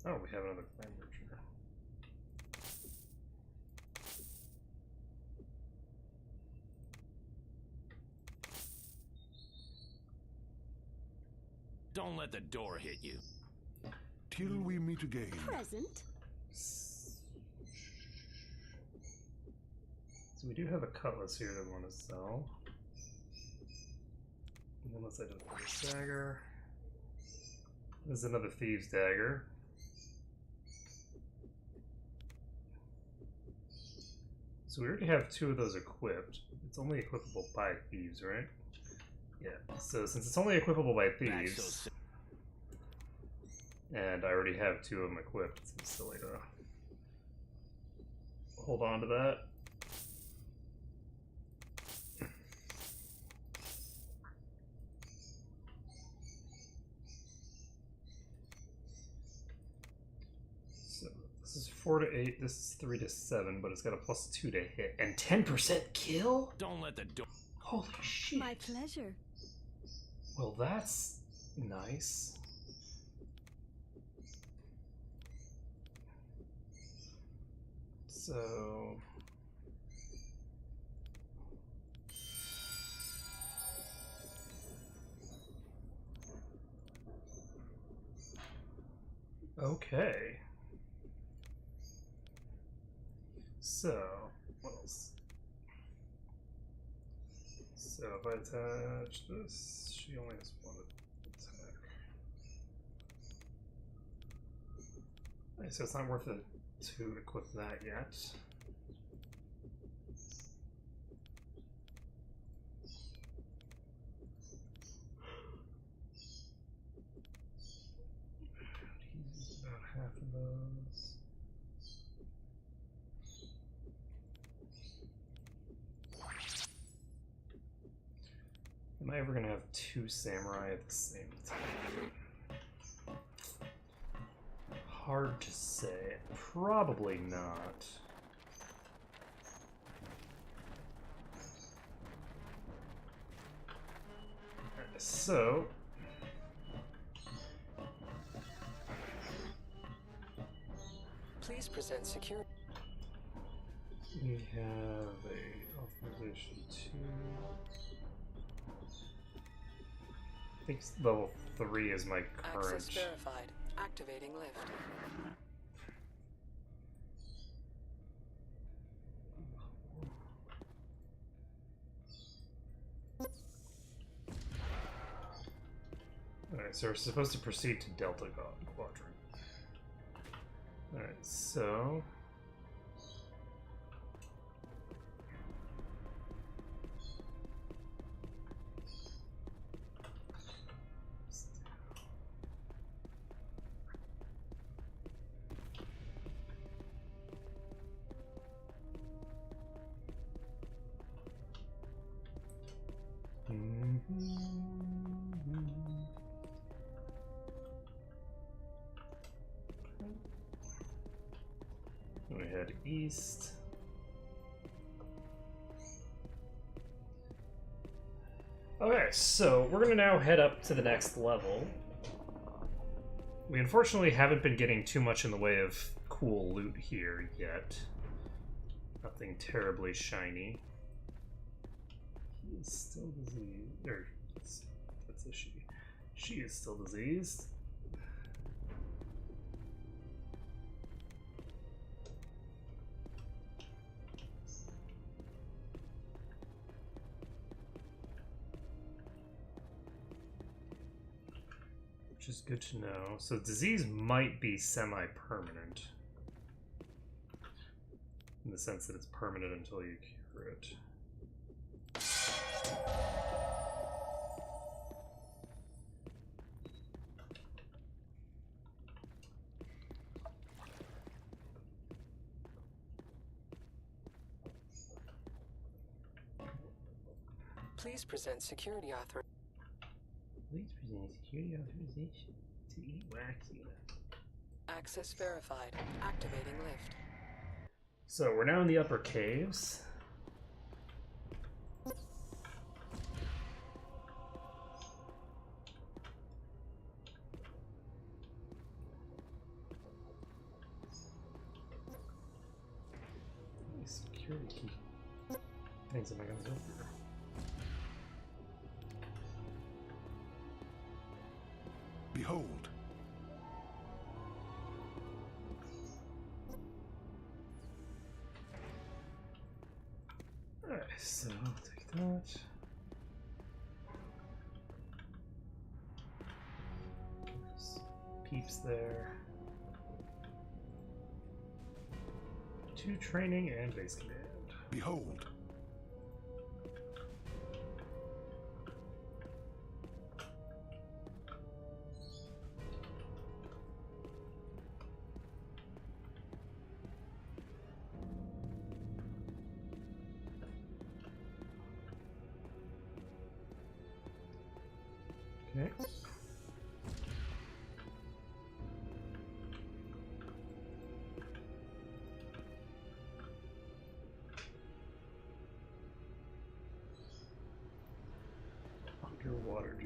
Oh, we have another flame merger. Don't let the door hit you. Till we meet again. Present. So we do have a cutlass here that we want to sell. Unless I don't put a dagger. This is another thieves' dagger. So we already have 2 of those equipped. It's only equipable by thieves, right? Yeah. So since it's only equipable by thieves, and I already have 2 of them equipped, it seems silly to hold on to that. So this is 4 to 8, this is 3 to 7, but it's got a +2 to hit. And 10% kill? Don't let the door. Holy shit. My pleasure. Well, that's nice. So... Okay. So, what else? So if I attach this, she only has 1 attack. Okay, so it's not worth it to equip that yet. Use about half of those. Am I ever going to have 2 samurai at the same time? Hard to say. Probably not. So... Please present security. we have a authorization 2. I think level 3 is my current. Access verified. Activating lift. Alright, so we're supposed to proceed to Delta Quadrant. Alright, so... We head east. Okay, so we're gonna now head up to the next level. We unfortunately haven't been getting too much in the way of cool loot here yet. Nothing terribly shiny. He is still diseased. Or, that's a she. She is still diseased. Which is good to know. So disease might be semi-permanent. In the sense that it's permanent until you cure it. Please present security author. Please present security authorization to eat wacky. Access verified. Activating lift. So we're now in the upper caves. security key things am I gonna do? Behold. Alright, so I'll take that. There's peeps there. 2 training and base command. Behold. Okay. Underwater.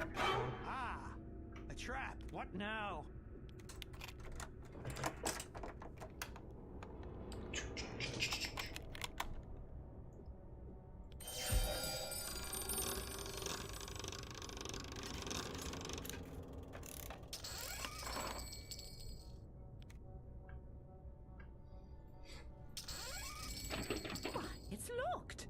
Ah! A trap! What now? It's locked.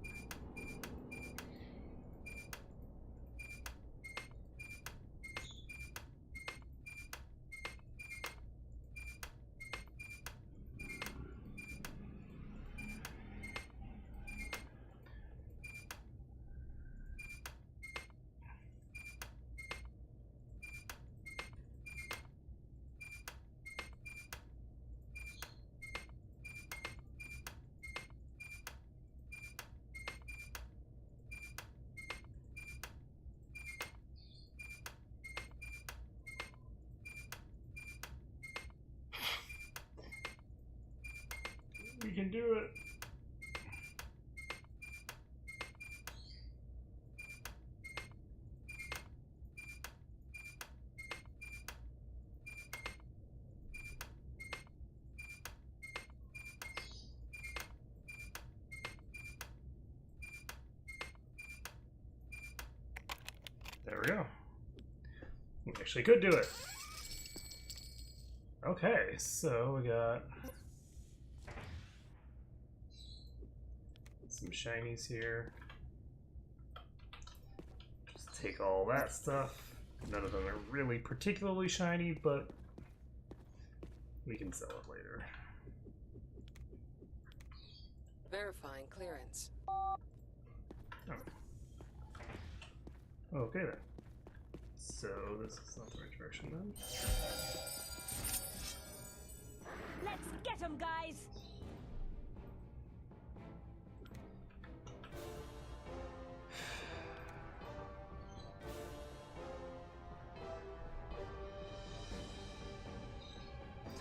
We can do it. There we go. We actually could do it. Okay, so we got some shinies here. Just take all that stuff. None of them are really particularly shiny, but we can sell it later. Verifying clearance. Oh. Okay then. So this is not the right direction then. Let's get 'em, guys!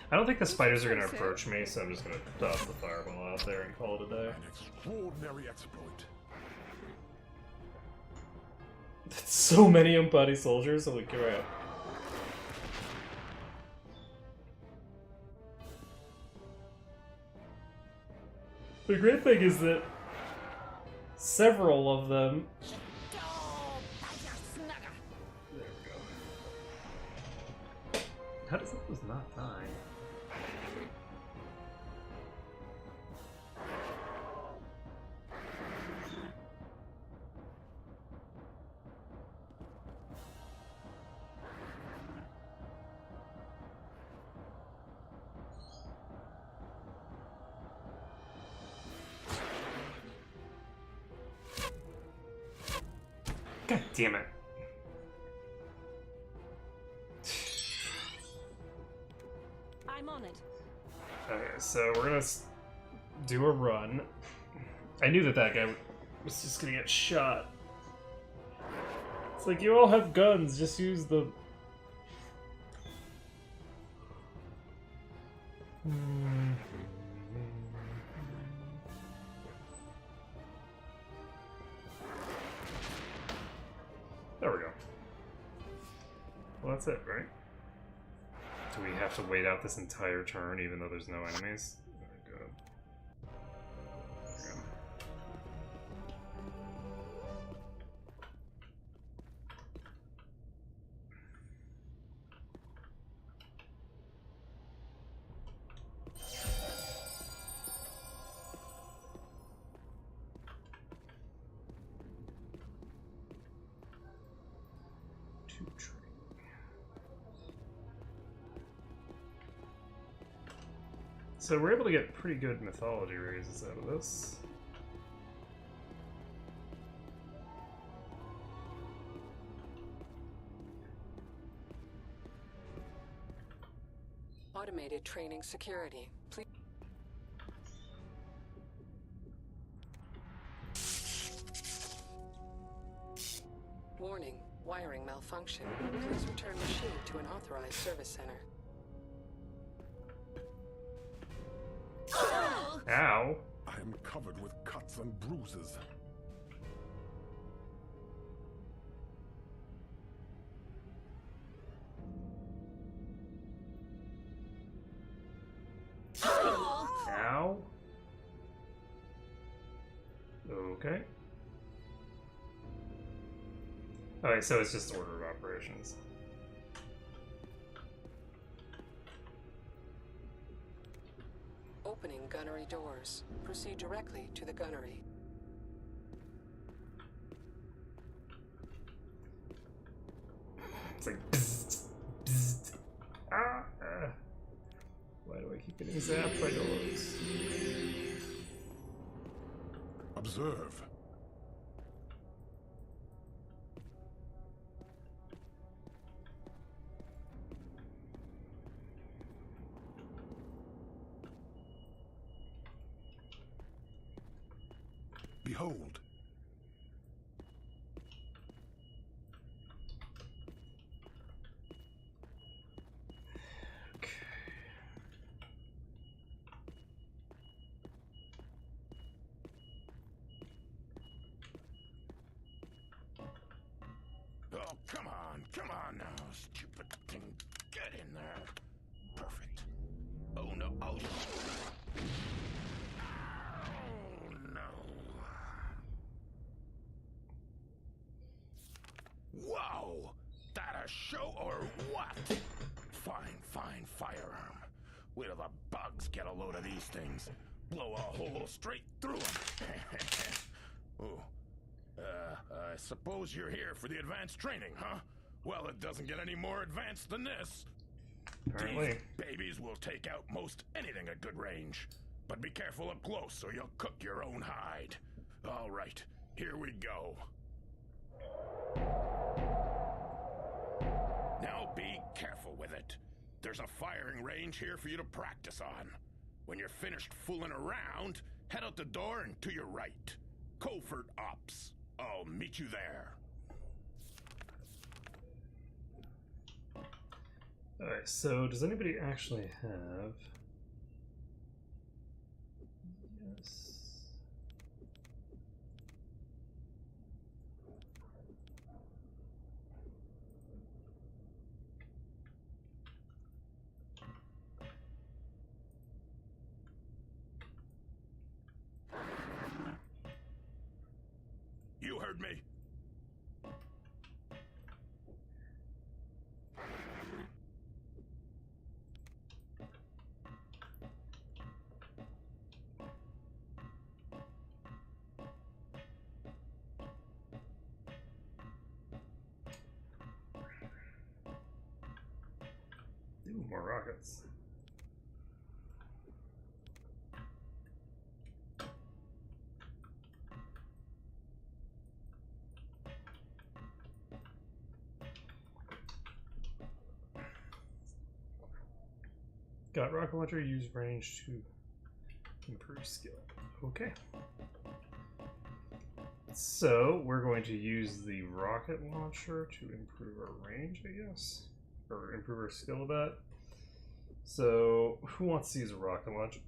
I don't think the spiders are going to approach me, so I'm just going to toss the fireball out there and call it a day. An extraordinary exploit. That's so many unbody soldiers, holy crap. The great thing is that several of them... There we go. How does that was not die? God damn it. I'm on it. Okay, so we're gonna do a run. I knew that that guy was just gonna get shot. It's like, you all have guns, just use them. There we go. Well, that's it, right? Do we have to wait out this entire turn even though there's no enemies? Very good. There we go. 2 training. So we're able to get pretty good mythology raises out of this. Automated training security. Please. Warning, wiring malfunction. Please return machine to an authorized service center. Ow! I am covered with cuts and bruises. Ow! Okay. Okay, so it's just order of operations. Opening gunnery doors. Proceed directly to the gunnery. It's like bzzzt, bzzzt. Ah! Why do I keep getting zapped by doors? Observe. Behold. Oh, come on now, stupid thing. Get in there. Perfect. Oh no, oh shit. Oh no. Whoa! That a show or what? Fine, firearm. Wait till the bugs get a load of these things. Blow a hole straight through them. Ooh. I suppose you're here for the advanced training, huh? Well, it doesn't get any more advanced than this. Apparently. These babies will take out most anything at good range. But be careful up close or you'll cook your own hide. All right, here we go. Now be careful with it. There's a firing range here for you to practice on. When you're finished fooling around, head out the door and to your right. Covert Ops. I'll meet you there. Alright, so does anybody actually have... Yes. You heard me. Ooh, more rockets. Got rocket launcher, use range to improve skill. Okay. So we're going to use the rocket launcher to improve our range, I guess, or improve our skill a bit. So who wants to use a rocket launcher?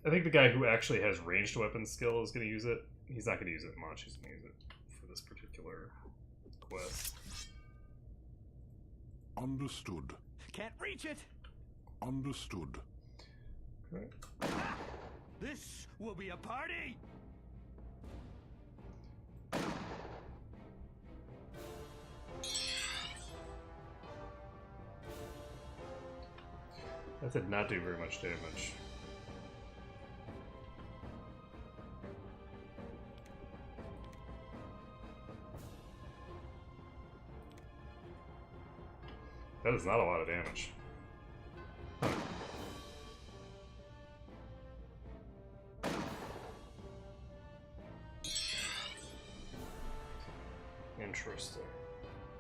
I think the guy who actually has ranged weapon skill is going to use it. He's not going to use it much. He's going to use it for this particular quest. Understood. Can't reach it. Understood. Okay. This will be a party. That did not do very much damage. That is not a lot of damage. Huh. Interesting.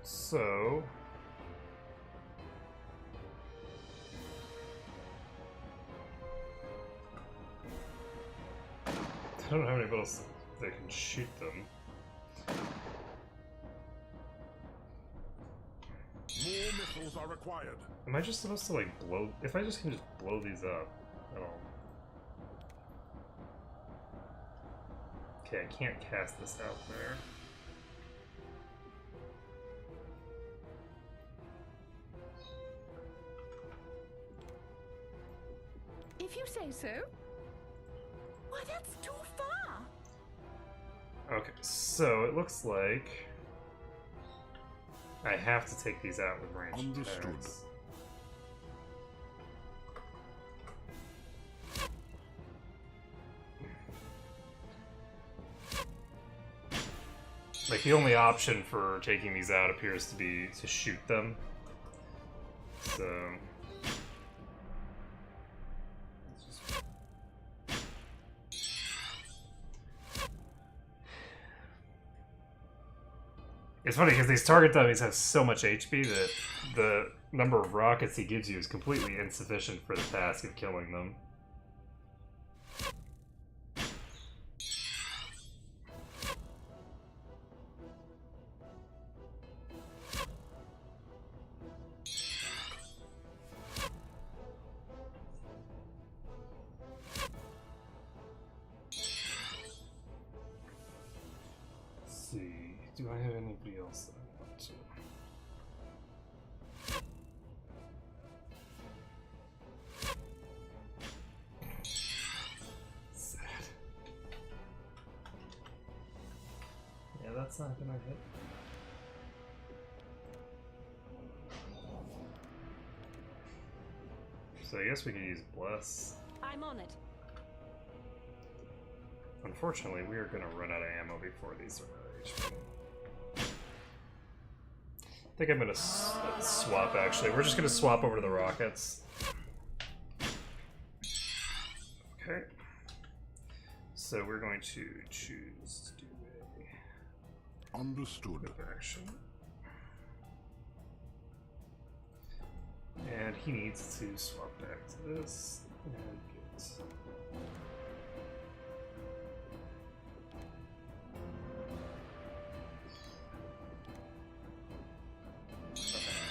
So... I don't know how many else they can shoot them. More missiles are required. Am I just supposed to like blow? If I just can just blow these up at all. Okay, I can't cast this out there. If you say so. Why, that's too far. Okay, so it looks like I have to take these out with range Understood. attacks. Like the only option for taking these out appears to be to shoot them. So it's funny because these target dummies have so much HP that the number of rockets he gives you is completely insufficient for the task of killing them. Let's see, do I have anybody else that I want to? Sad. Yeah, that's not gonna hit. So I guess we could use Bless. I'm on it. Unfortunately, we are gonna run out of ammo before these are out of HP. I think I'm gonna swap actually. We're just gonna swap over to the rockets. Okay. So we're going to choose to do Understood. a quick action. And he needs to swap back to this and get.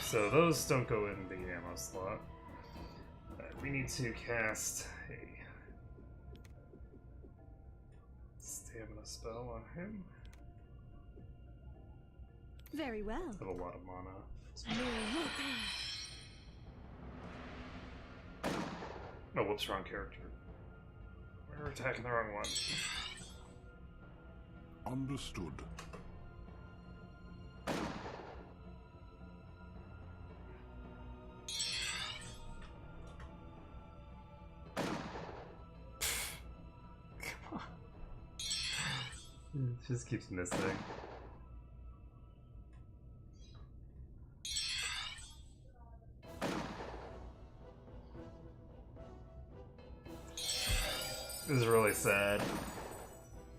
So those don't go in the ammo slot. We need to cast a stamina spell on him. Very well. I have a lot of mana. Oh, whoops, wrong character. We're attacking the wrong one. Understood. It just keeps missing. This is really sad.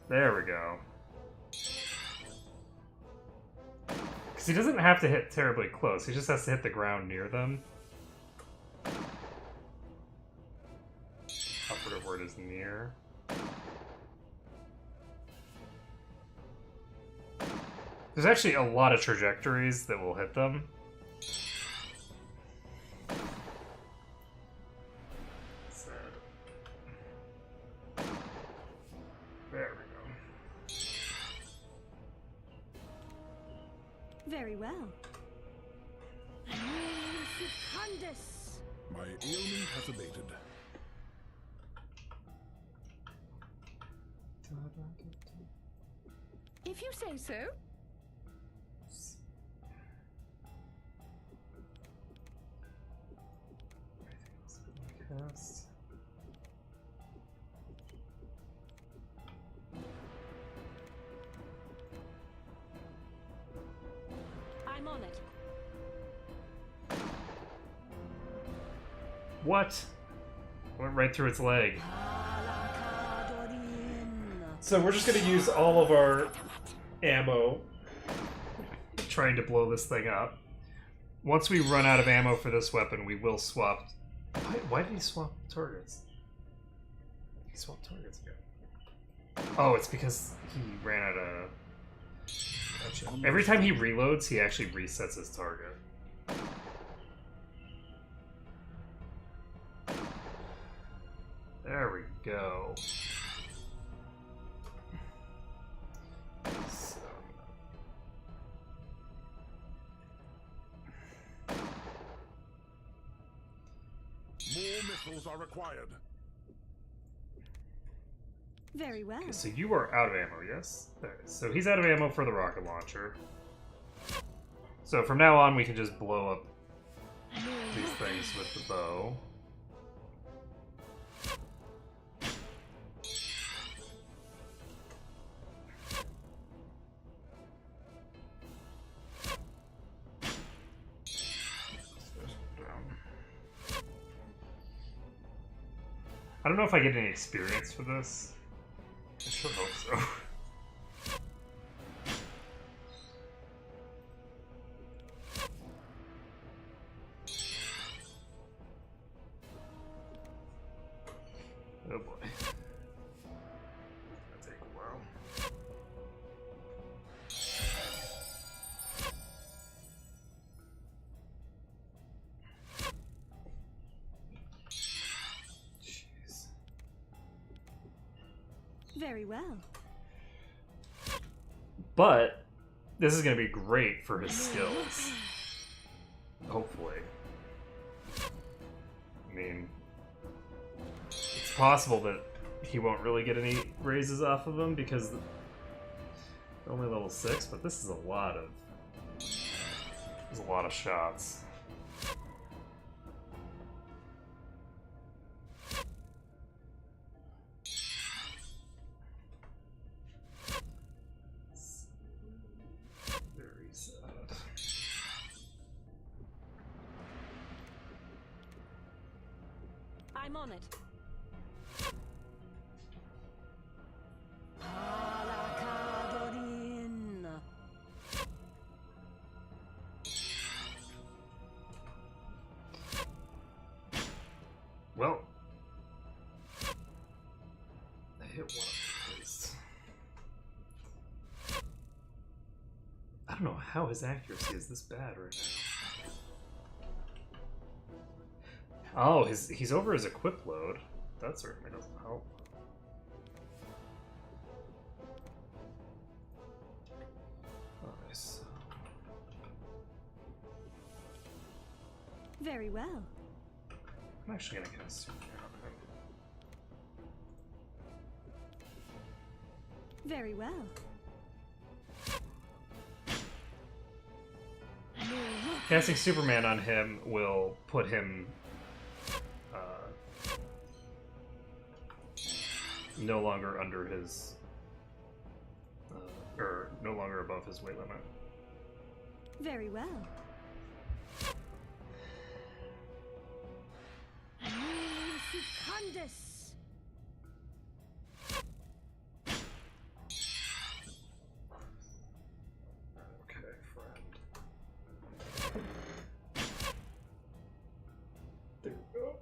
There we go. Because he doesn't have to hit terribly close, he just has to hit the ground near them. Operative word is near. There's actually a lot of trajectories that will hit them. Sad. There we go. Very well. Secundus. My ailment has abated. If you say so. Cast. I'm on it. What? Went right through its leg. So we're just gonna use all of our ammo trying to blow this thing up. Once we run out of ammo for this weapon, we will swap. Why did he swap targets? He swapped targets again. Oh, it's because he ran out of... Gotcha. Every time he reloads, he actually resets his target. There we go. So. More missiles are required. Very well. Okay, so you are out of ammo, yes? There. So he's out of ammo for the rocket launcher. So from now on, we can just blow up these things with the bow. I don't know if I get any experience for this. I sure hope so. Oh boy. It's gonna take a while. Jeez. Very well. But this is going to be great for his skills. Hopefully. I mean, it's possible that he won't really get any raises off of him because they're only level 6, but this is a lot of... There's a lot of shots. Very sad. I'm on it. Well, I hit one at least. I don't know how his accuracy is this bad right now. Oh, he's over his equip load. That certainly doesn't help. Oh, nice. Very well. I'm actually gonna get a super on him. Very well. Casting Superman on him will put him no longer under his or no longer above his weight limit. Very well. Secundus. Okay, friend. There we go.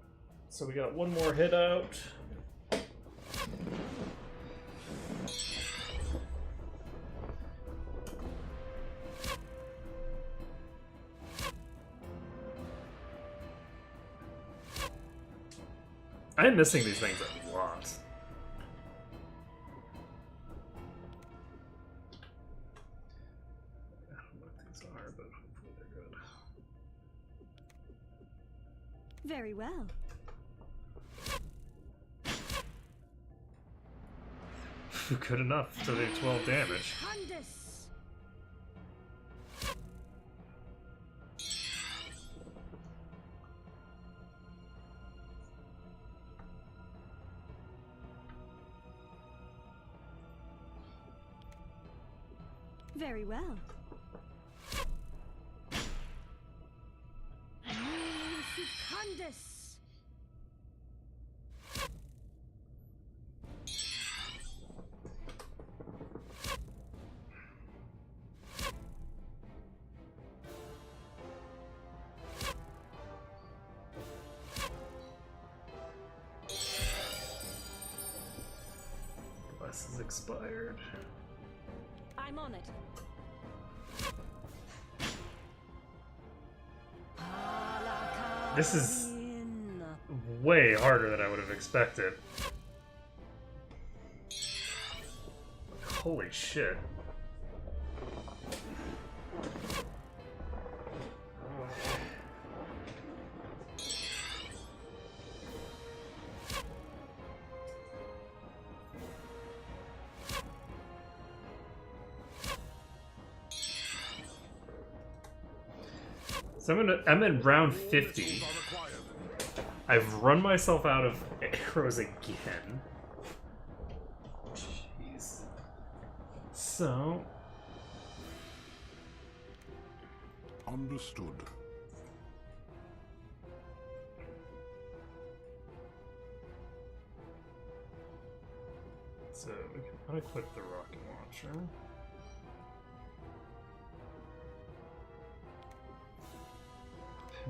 So we got one more hit out. I'm missing these things a lot. I don't know what these are, but hopefully they're good. Very well. Good enough to do 12 damage. Secundus. Very well. Secundus. is expired. I'm on it. This is way harder than I would have expected. Holy shit. So I'm in round 50. I've run myself out of arrows again. Jeez. So... Understood. So we can unequip the rocket launcher.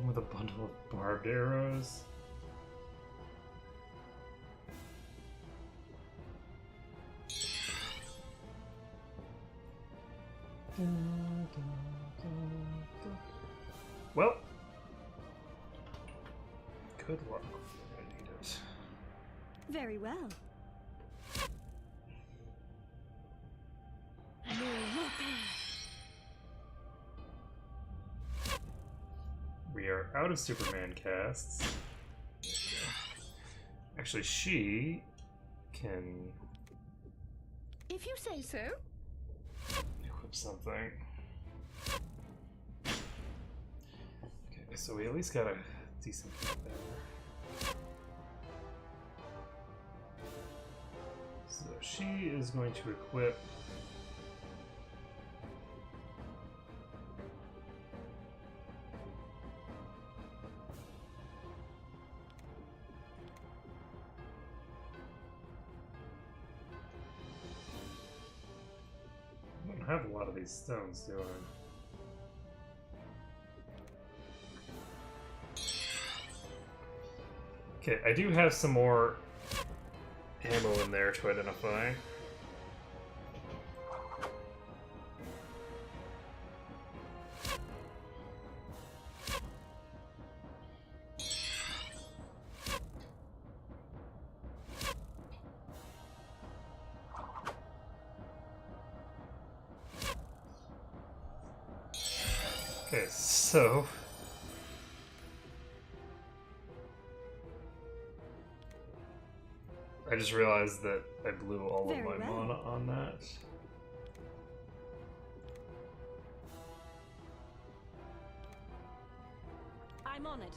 With a bundle of barbed arrows. Well, good luck. I need it. Very well. We are out of Superman casts. Actually, she can If you say so. equip something. Okay, so we at least got a decent hit there. So she is going to equip I don't have a lot of these stones, do I? Okay, I do have some more ammo in there to identify. Okay, so I just realized that I blew all of my Very well. mana on that. I'm on it.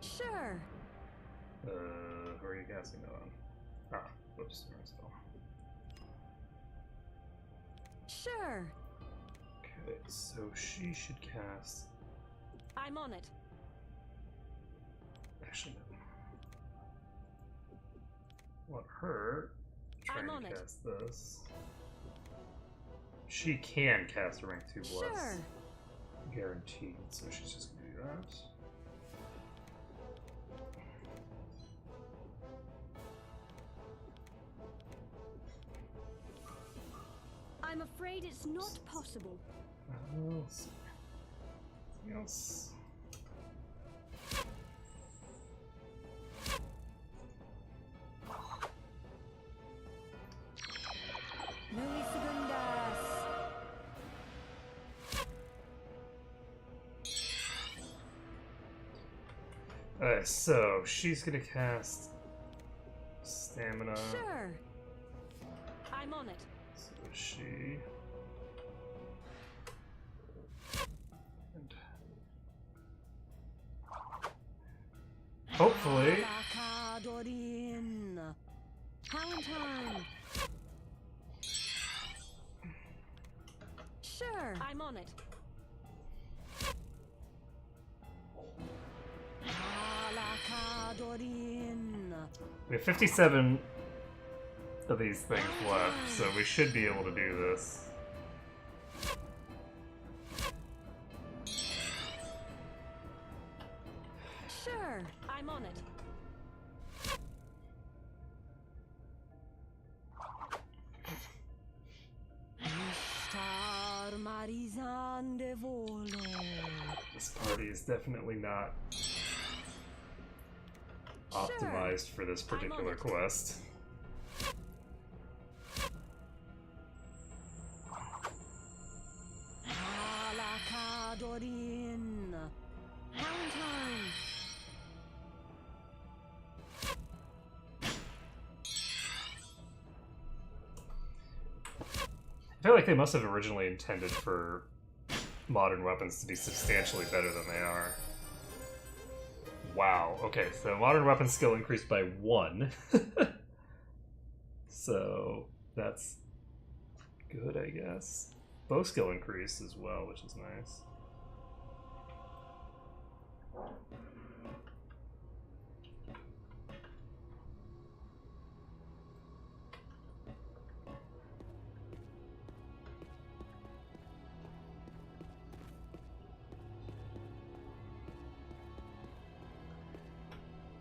Sure. Who are you casting that on? Ah, whoops, spell. Sure. Okay, so she should cast. I'm on it. Actually, no. Want her trying I'm on to it. cast this. She can cast a rank 2 bless. Sure. Guaranteed, so she's just gonna do that. I'm afraid it's not possible. Let's see. Anything else? Muy segundas. Alright, so she's gonna cast stamina. Sure. I'm on it. So she. And hopefully. Abacadorin. Valentine. Sure. I'm on it. We have 57 of these things left, so we should be able to do this. Sure, I'm on it. This party is definitely not optimized for this particular quest. I feel like they must have originally intended for modern weapons to be substantially better than they are. Wow, okay, so modern weapon skill increased by 1. So that's good, I guess. Bow skill increased as well, which is nice.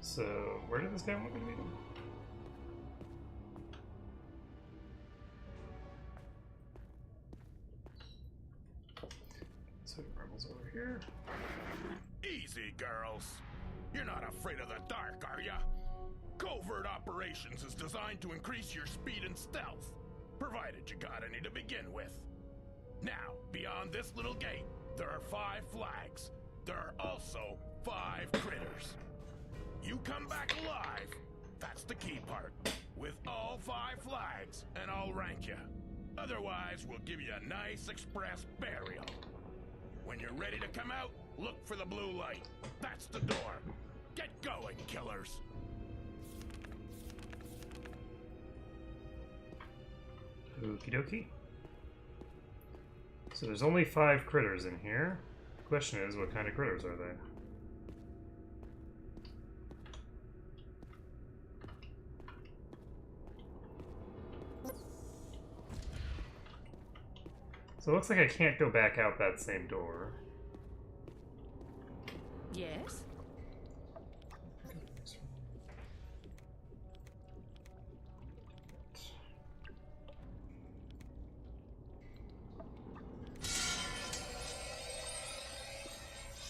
So, where did this guy want me to meet him? So, Rebel's over here. Easy, girls. You're not afraid of the dark, are ya? Covert operations is designed to increase your speed and stealth, provided you got any to begin with. Now, beyond this little gate, there are 5 flags. There are also 5 critters. You come back alive, that's the key part, with all 5 flags, and I'll rank you. Otherwise, we'll give you a nice express burial. When you're ready to come out, look for the blue light. That's the door. Get going, killers. Okie dokie. So there's only 5 critters in here. The question is, what kind of critters are they? So it looks like I can't go back out that same door. Yes?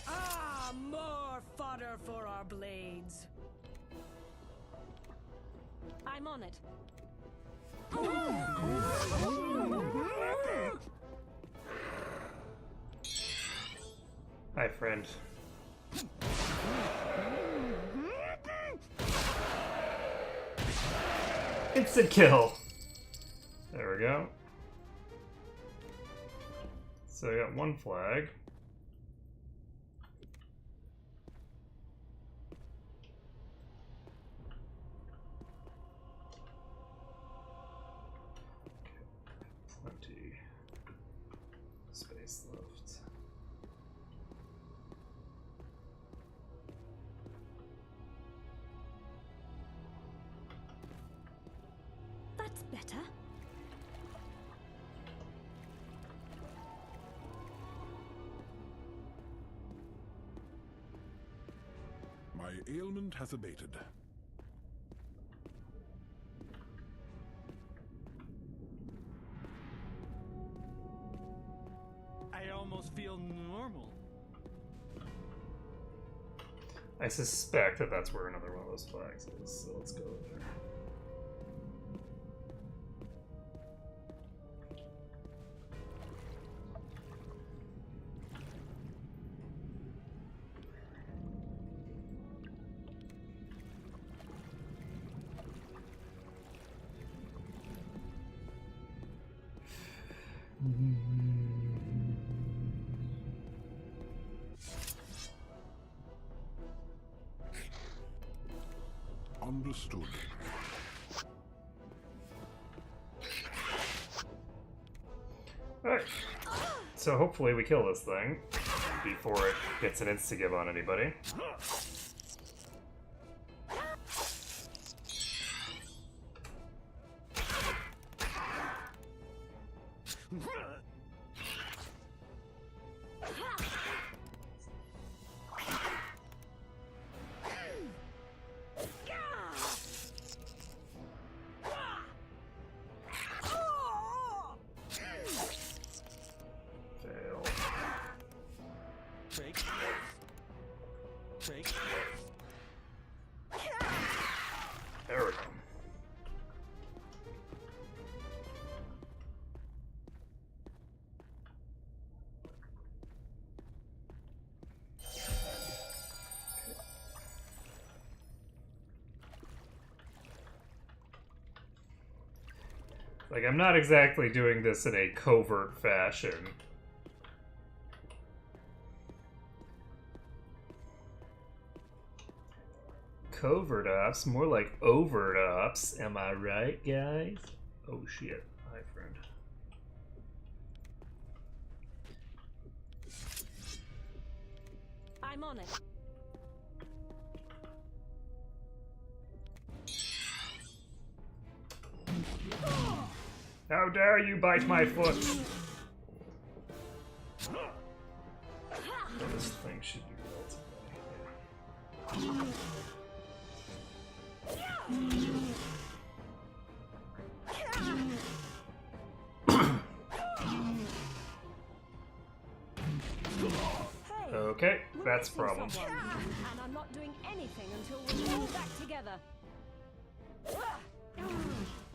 Ah, more fodder for our blades. I'm on it. Hi, friend. Instant kill! There we go. So I got 1 flag. Plenty space left. That's better. My ailment has abated. I almost feel normal. I suspect that that's where another one of those flags is, so let's go there. Understood. Alright. So hopefully we kill this thing before it gets an insta-give on anybody. Fail. Take. Take. There we go. Like, I'm not exactly doing this in a covert fashion. Covert ops, more like overt ops. Am I right, guys? Oh shit. Hi, friend. I'm on it. How dare you bite my foot? This thing should be relatively. Hey, Okay, we're that's a missing problem. someone, and I'm not doing anything until we're all back together.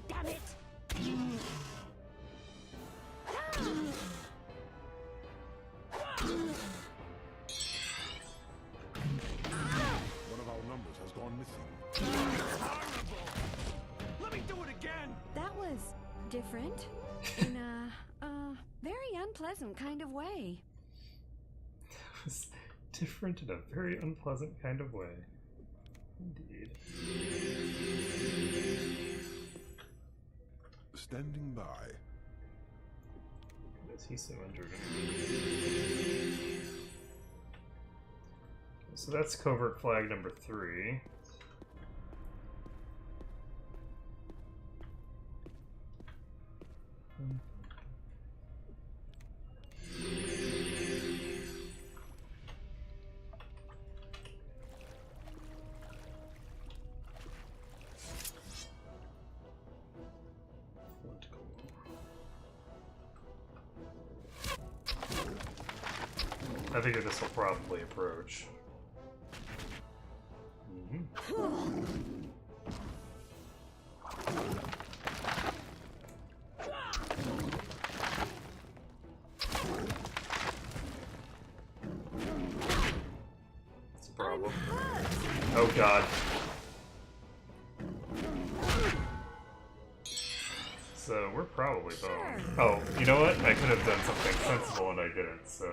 Damn it! One of our numbers has gone missing. Horrible! Let me do it again! That was different in a very unpleasant kind of way. It was different in a very unpleasant kind of way. Indeed. Standing by. Is he so injured? So that's covert flag number 3. I figure this will probably approach. It's a problem. Oh god. So we're probably boned. Oh, you know what? I could have done something sensible and I didn't, so.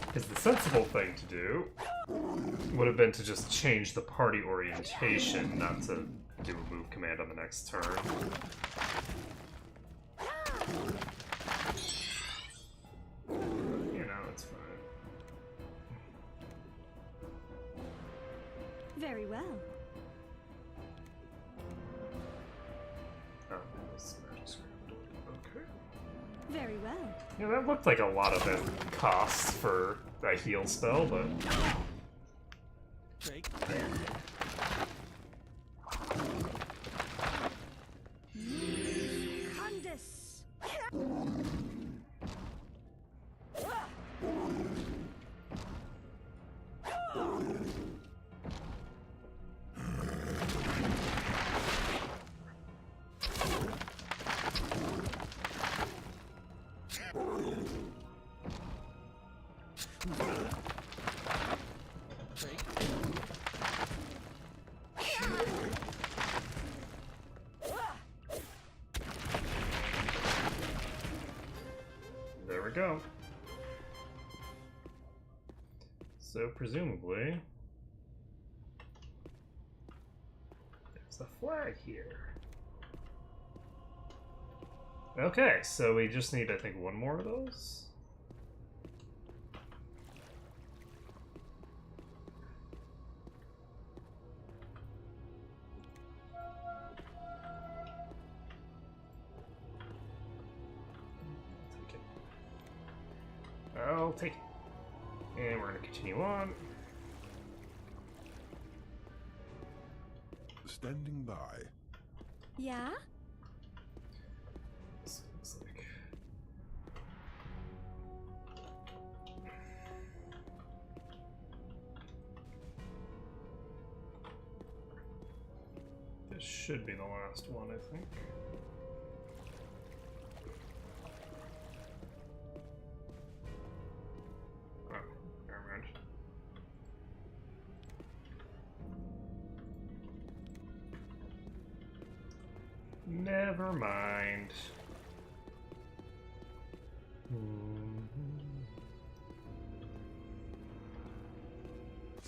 Because the sensible thing to do would have been to just change the party orientation, not to do a move command on the next turn. You know, it's fine. Very well. Oh, that's magic script. Okay. Very well. Yeah, that looked like a lot of it costs for a heal spell, but... Take. Candace! There we go. So presumably... there's a flag here. Okay, so we just need, I think, one more of those. I'll take it. And we're going to continue on. Standing by. Yeah? This looks like... This should be the last one, I think. Oh, never mind. Never mind.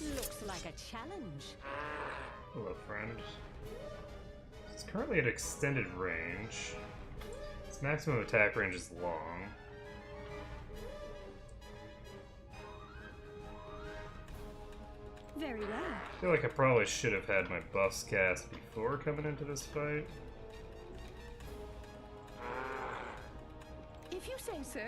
Looks like a challenge. Hello, friend. It's currently at extended range. Its maximum attack range is long. Very well. I feel like I probably should have had my buffs cast before coming into this fight. If you say so.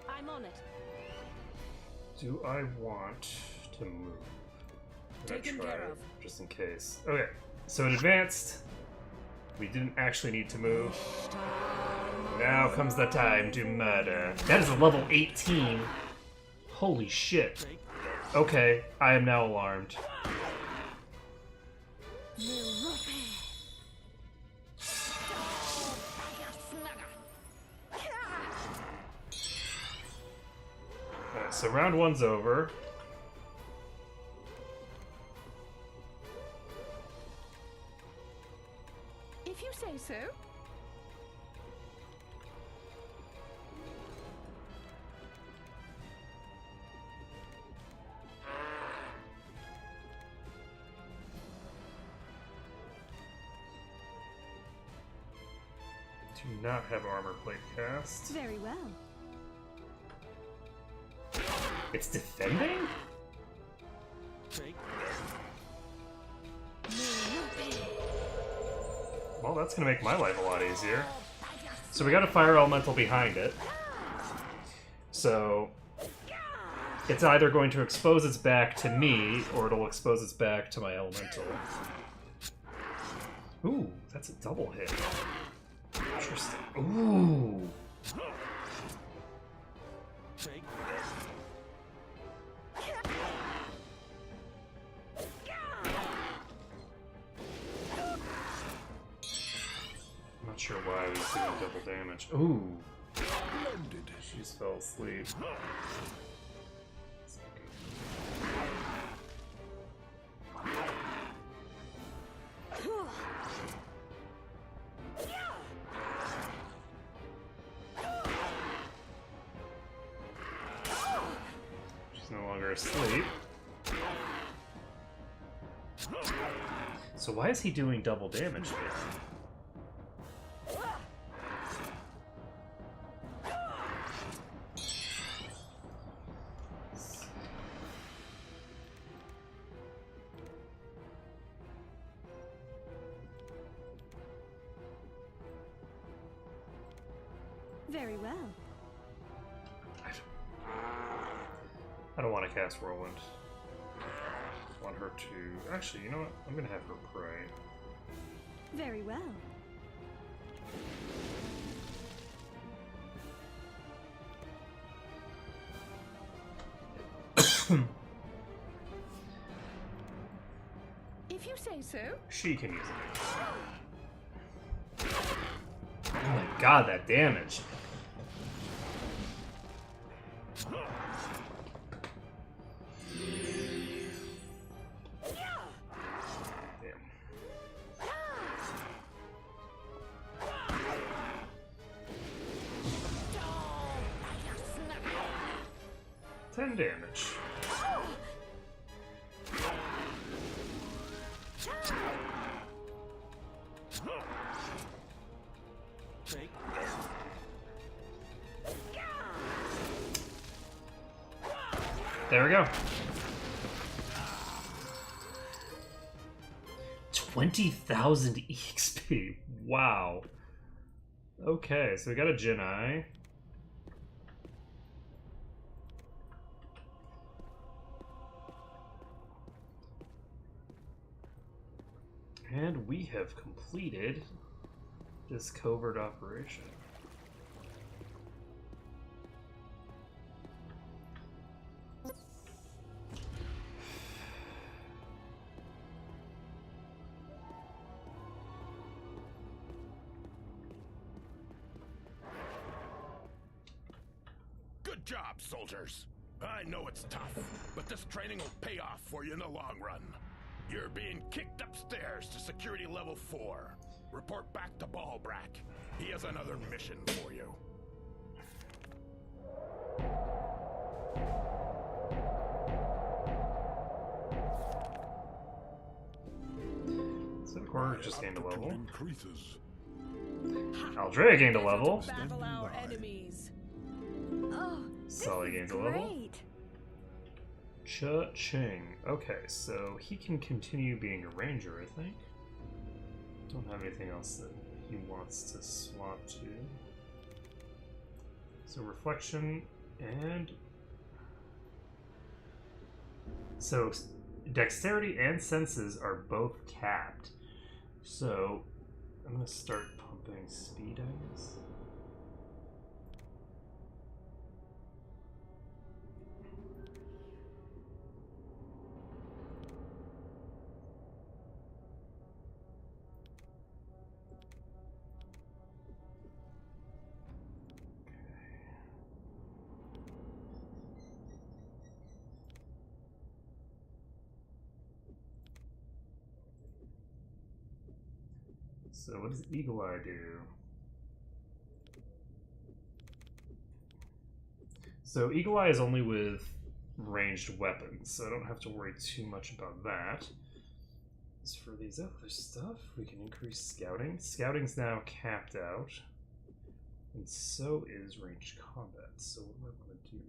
I'm on it. Do I want to move? I'm gonna Taken try care it, of. just in case. Okay, so it advanced. We didn't actually need to move. Now comes the time to murder. That is a level 18. Holy shit. Okay, I am now alarmed. Alright, so round one's over. If you say so. Do not have armor plate cast. Very well. It's defending? Well, that's gonna make my life a lot easier. So we got a fire elemental behind it. So it's either going to expose its back to me, or it'll expose its back to my elemental. Ooh, that's a double hit. Interesting. Ooh. I'm not sure why I was doing double damage. Ooh. She just fell asleep. She's no longer asleep. So why is he doing double damage here? Very well. I don't want to cast Whirlwind. I want her to... Actually, you know what? I'm going to have her pray. Very well. If you say so. She can use it. Oh my god, that damage. Damn. 10 damage. Take There we go. 20,000 EXP. Wow. Okay, so we got a Jedi. And we have completed this covert operation. Good job, soldiers. I know it's tough, but this training will pay off for you in the long run. You're being kicked upstairs to security level 4. Report back to Ballbrack. He has another mission for you. So Cor just gained a level. Increases. Aldrea gained a level. Battle our enemies. Oh, Sully this gained is a level. great. Cha-ching. Okay, so he can continue being a ranger, I think. Don't have anything else that he wants to swap to. So reflection and... So dexterity and senses are both capped. So I'm going to start pumping speed, I guess. So what does Eagle Eye do? So Eagle Eye is only with ranged weapons, so I don't have to worry too much about that. As for these other stuff, we can increase scouting. Scouting's now capped out. And so is ranged combat. So what do I want to do?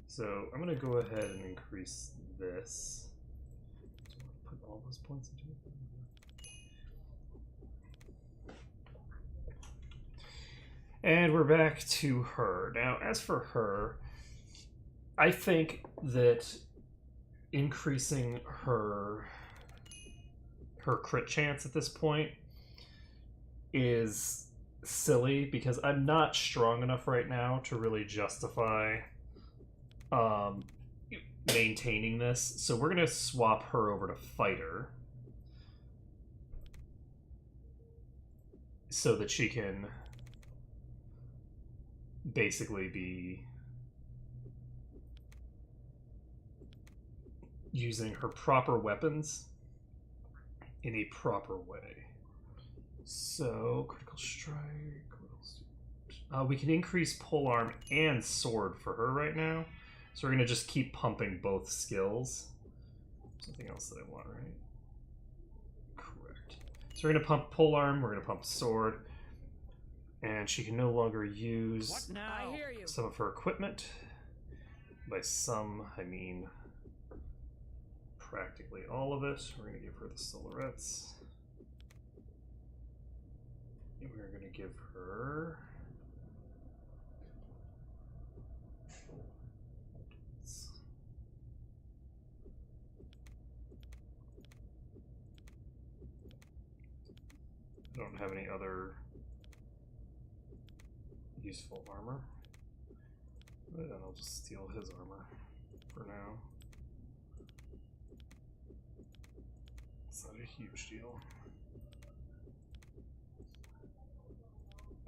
So I'm going to go ahead and increase this. Do I want to put all those points into it? And we're back to her. Now, as for her, I think that increasing her crit chance at this point is silly because I'm not strong enough right now to really justify maintaining this. So we're going to swap her over to fighter so that she can basically be using her proper weapons in a proper way. So, critical strike. What else? We can increase polearm and sword for her right now. So we're going to just keep pumping both skills. Something else that I want, right? Correct. So we're going to pump polearm, we're going to pump sword, and she can no longer use What now? I hear you. some of her equipment. By some, I mean practically all of it. We're going to give her the solarettes. And we're going to give her... I don't have any other useful armor. But I'll just steal his armor for now. It's not a huge deal.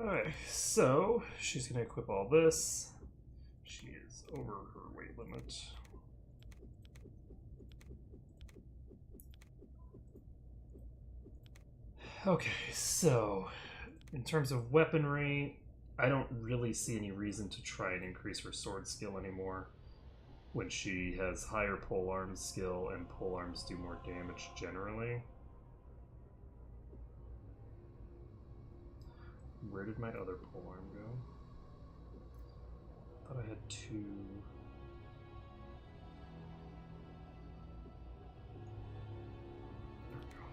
Alright, so she's going to equip all this. She is over her weight limit. Okay, so In terms of weaponry, I don't really see any reason to try and increase her sword skill anymore when she has higher polearm skill and polearms do more damage generally. Where did my other polearm go? I thought I had two. There we go.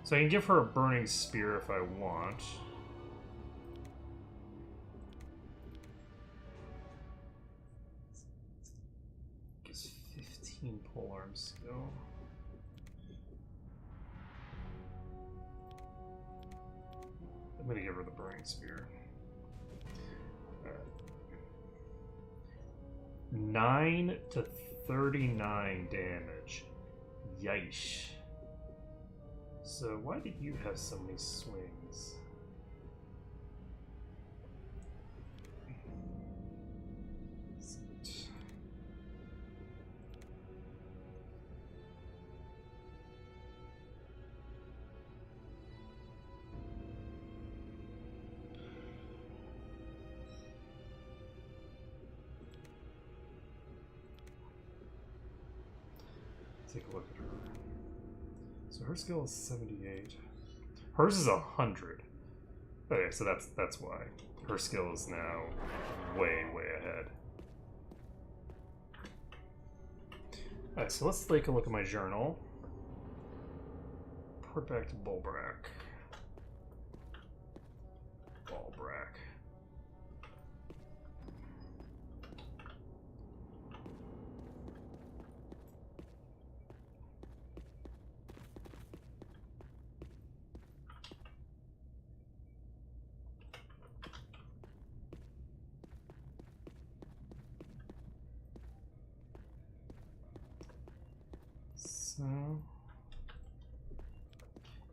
So I can give her a burning spear if I want. Gives 15 polearm skill. I'm gonna give her the burning spear. 9 to 39 damage. Yeesh. So why did you have so many swings? Take a look at her. So her skill is 78. Hers is 100. Okay, so that's why. Her skill is now way ahead. Alright, so let's take a look at my journal. Report back to Bulbrack. Bulbrack.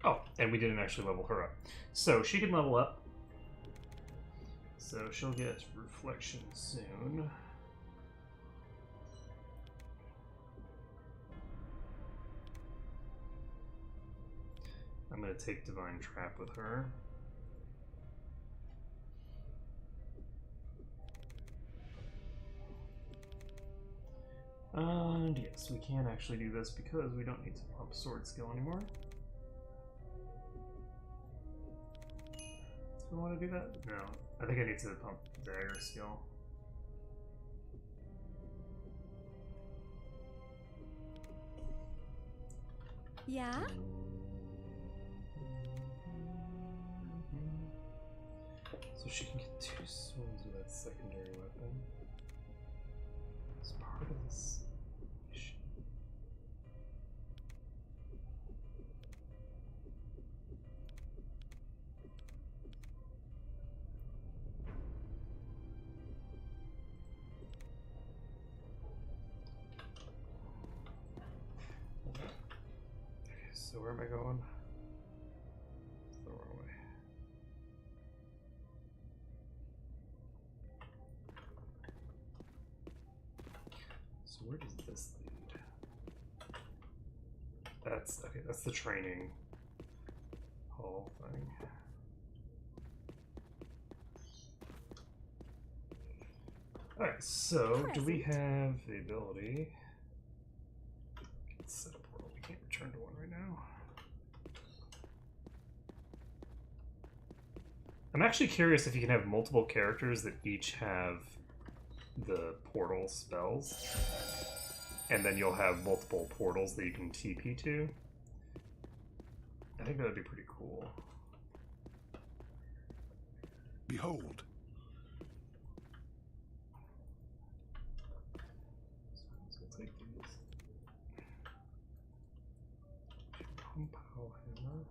Oh, and we didn't actually level her up. So she can level up. So she'll get reflection soon. I'm going to take Divine Trap with her. And yes, we can actually do this because we don't need to pump sword skill anymore. Do I want to do that? No. I think I need to pump dagger skill. Yeah? So she can get 2 swings with that secondary weapon. It's part of this mission. Okay, so where am I going? It's the wrong way. So where does this lead? That's okay, that's the training hall thing. Alright, so do we have the ability? Let's set a portal. We can't return to one right now. I'm actually curious if you can have multiple characters that each have the portal spells, and then you'll have multiple portals that you can TP to. I think that would be pretty cool. Behold. So let's take these. Pump power hammer.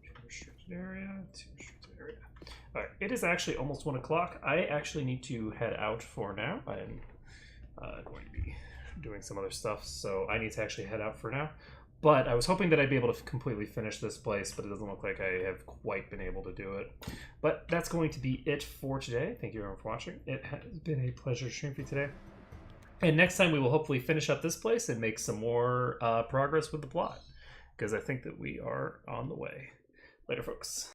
2 restricted area, 2 restricted area. Alright, it is actually almost 1 o'clock. I actually need to head out for now. I'm going to be doing some other stuff, so I need to actually head out for now. But I was hoping that I'd be able to completely finish this place, but it doesn't look like I have quite been able to do it. But that's going to be it for today. Thank you everyone for watching. It has been a pleasure to stream for you today. And next time we will hopefully finish up this place and make some more progress with the plot, because I think that we are on the way. Later, folks.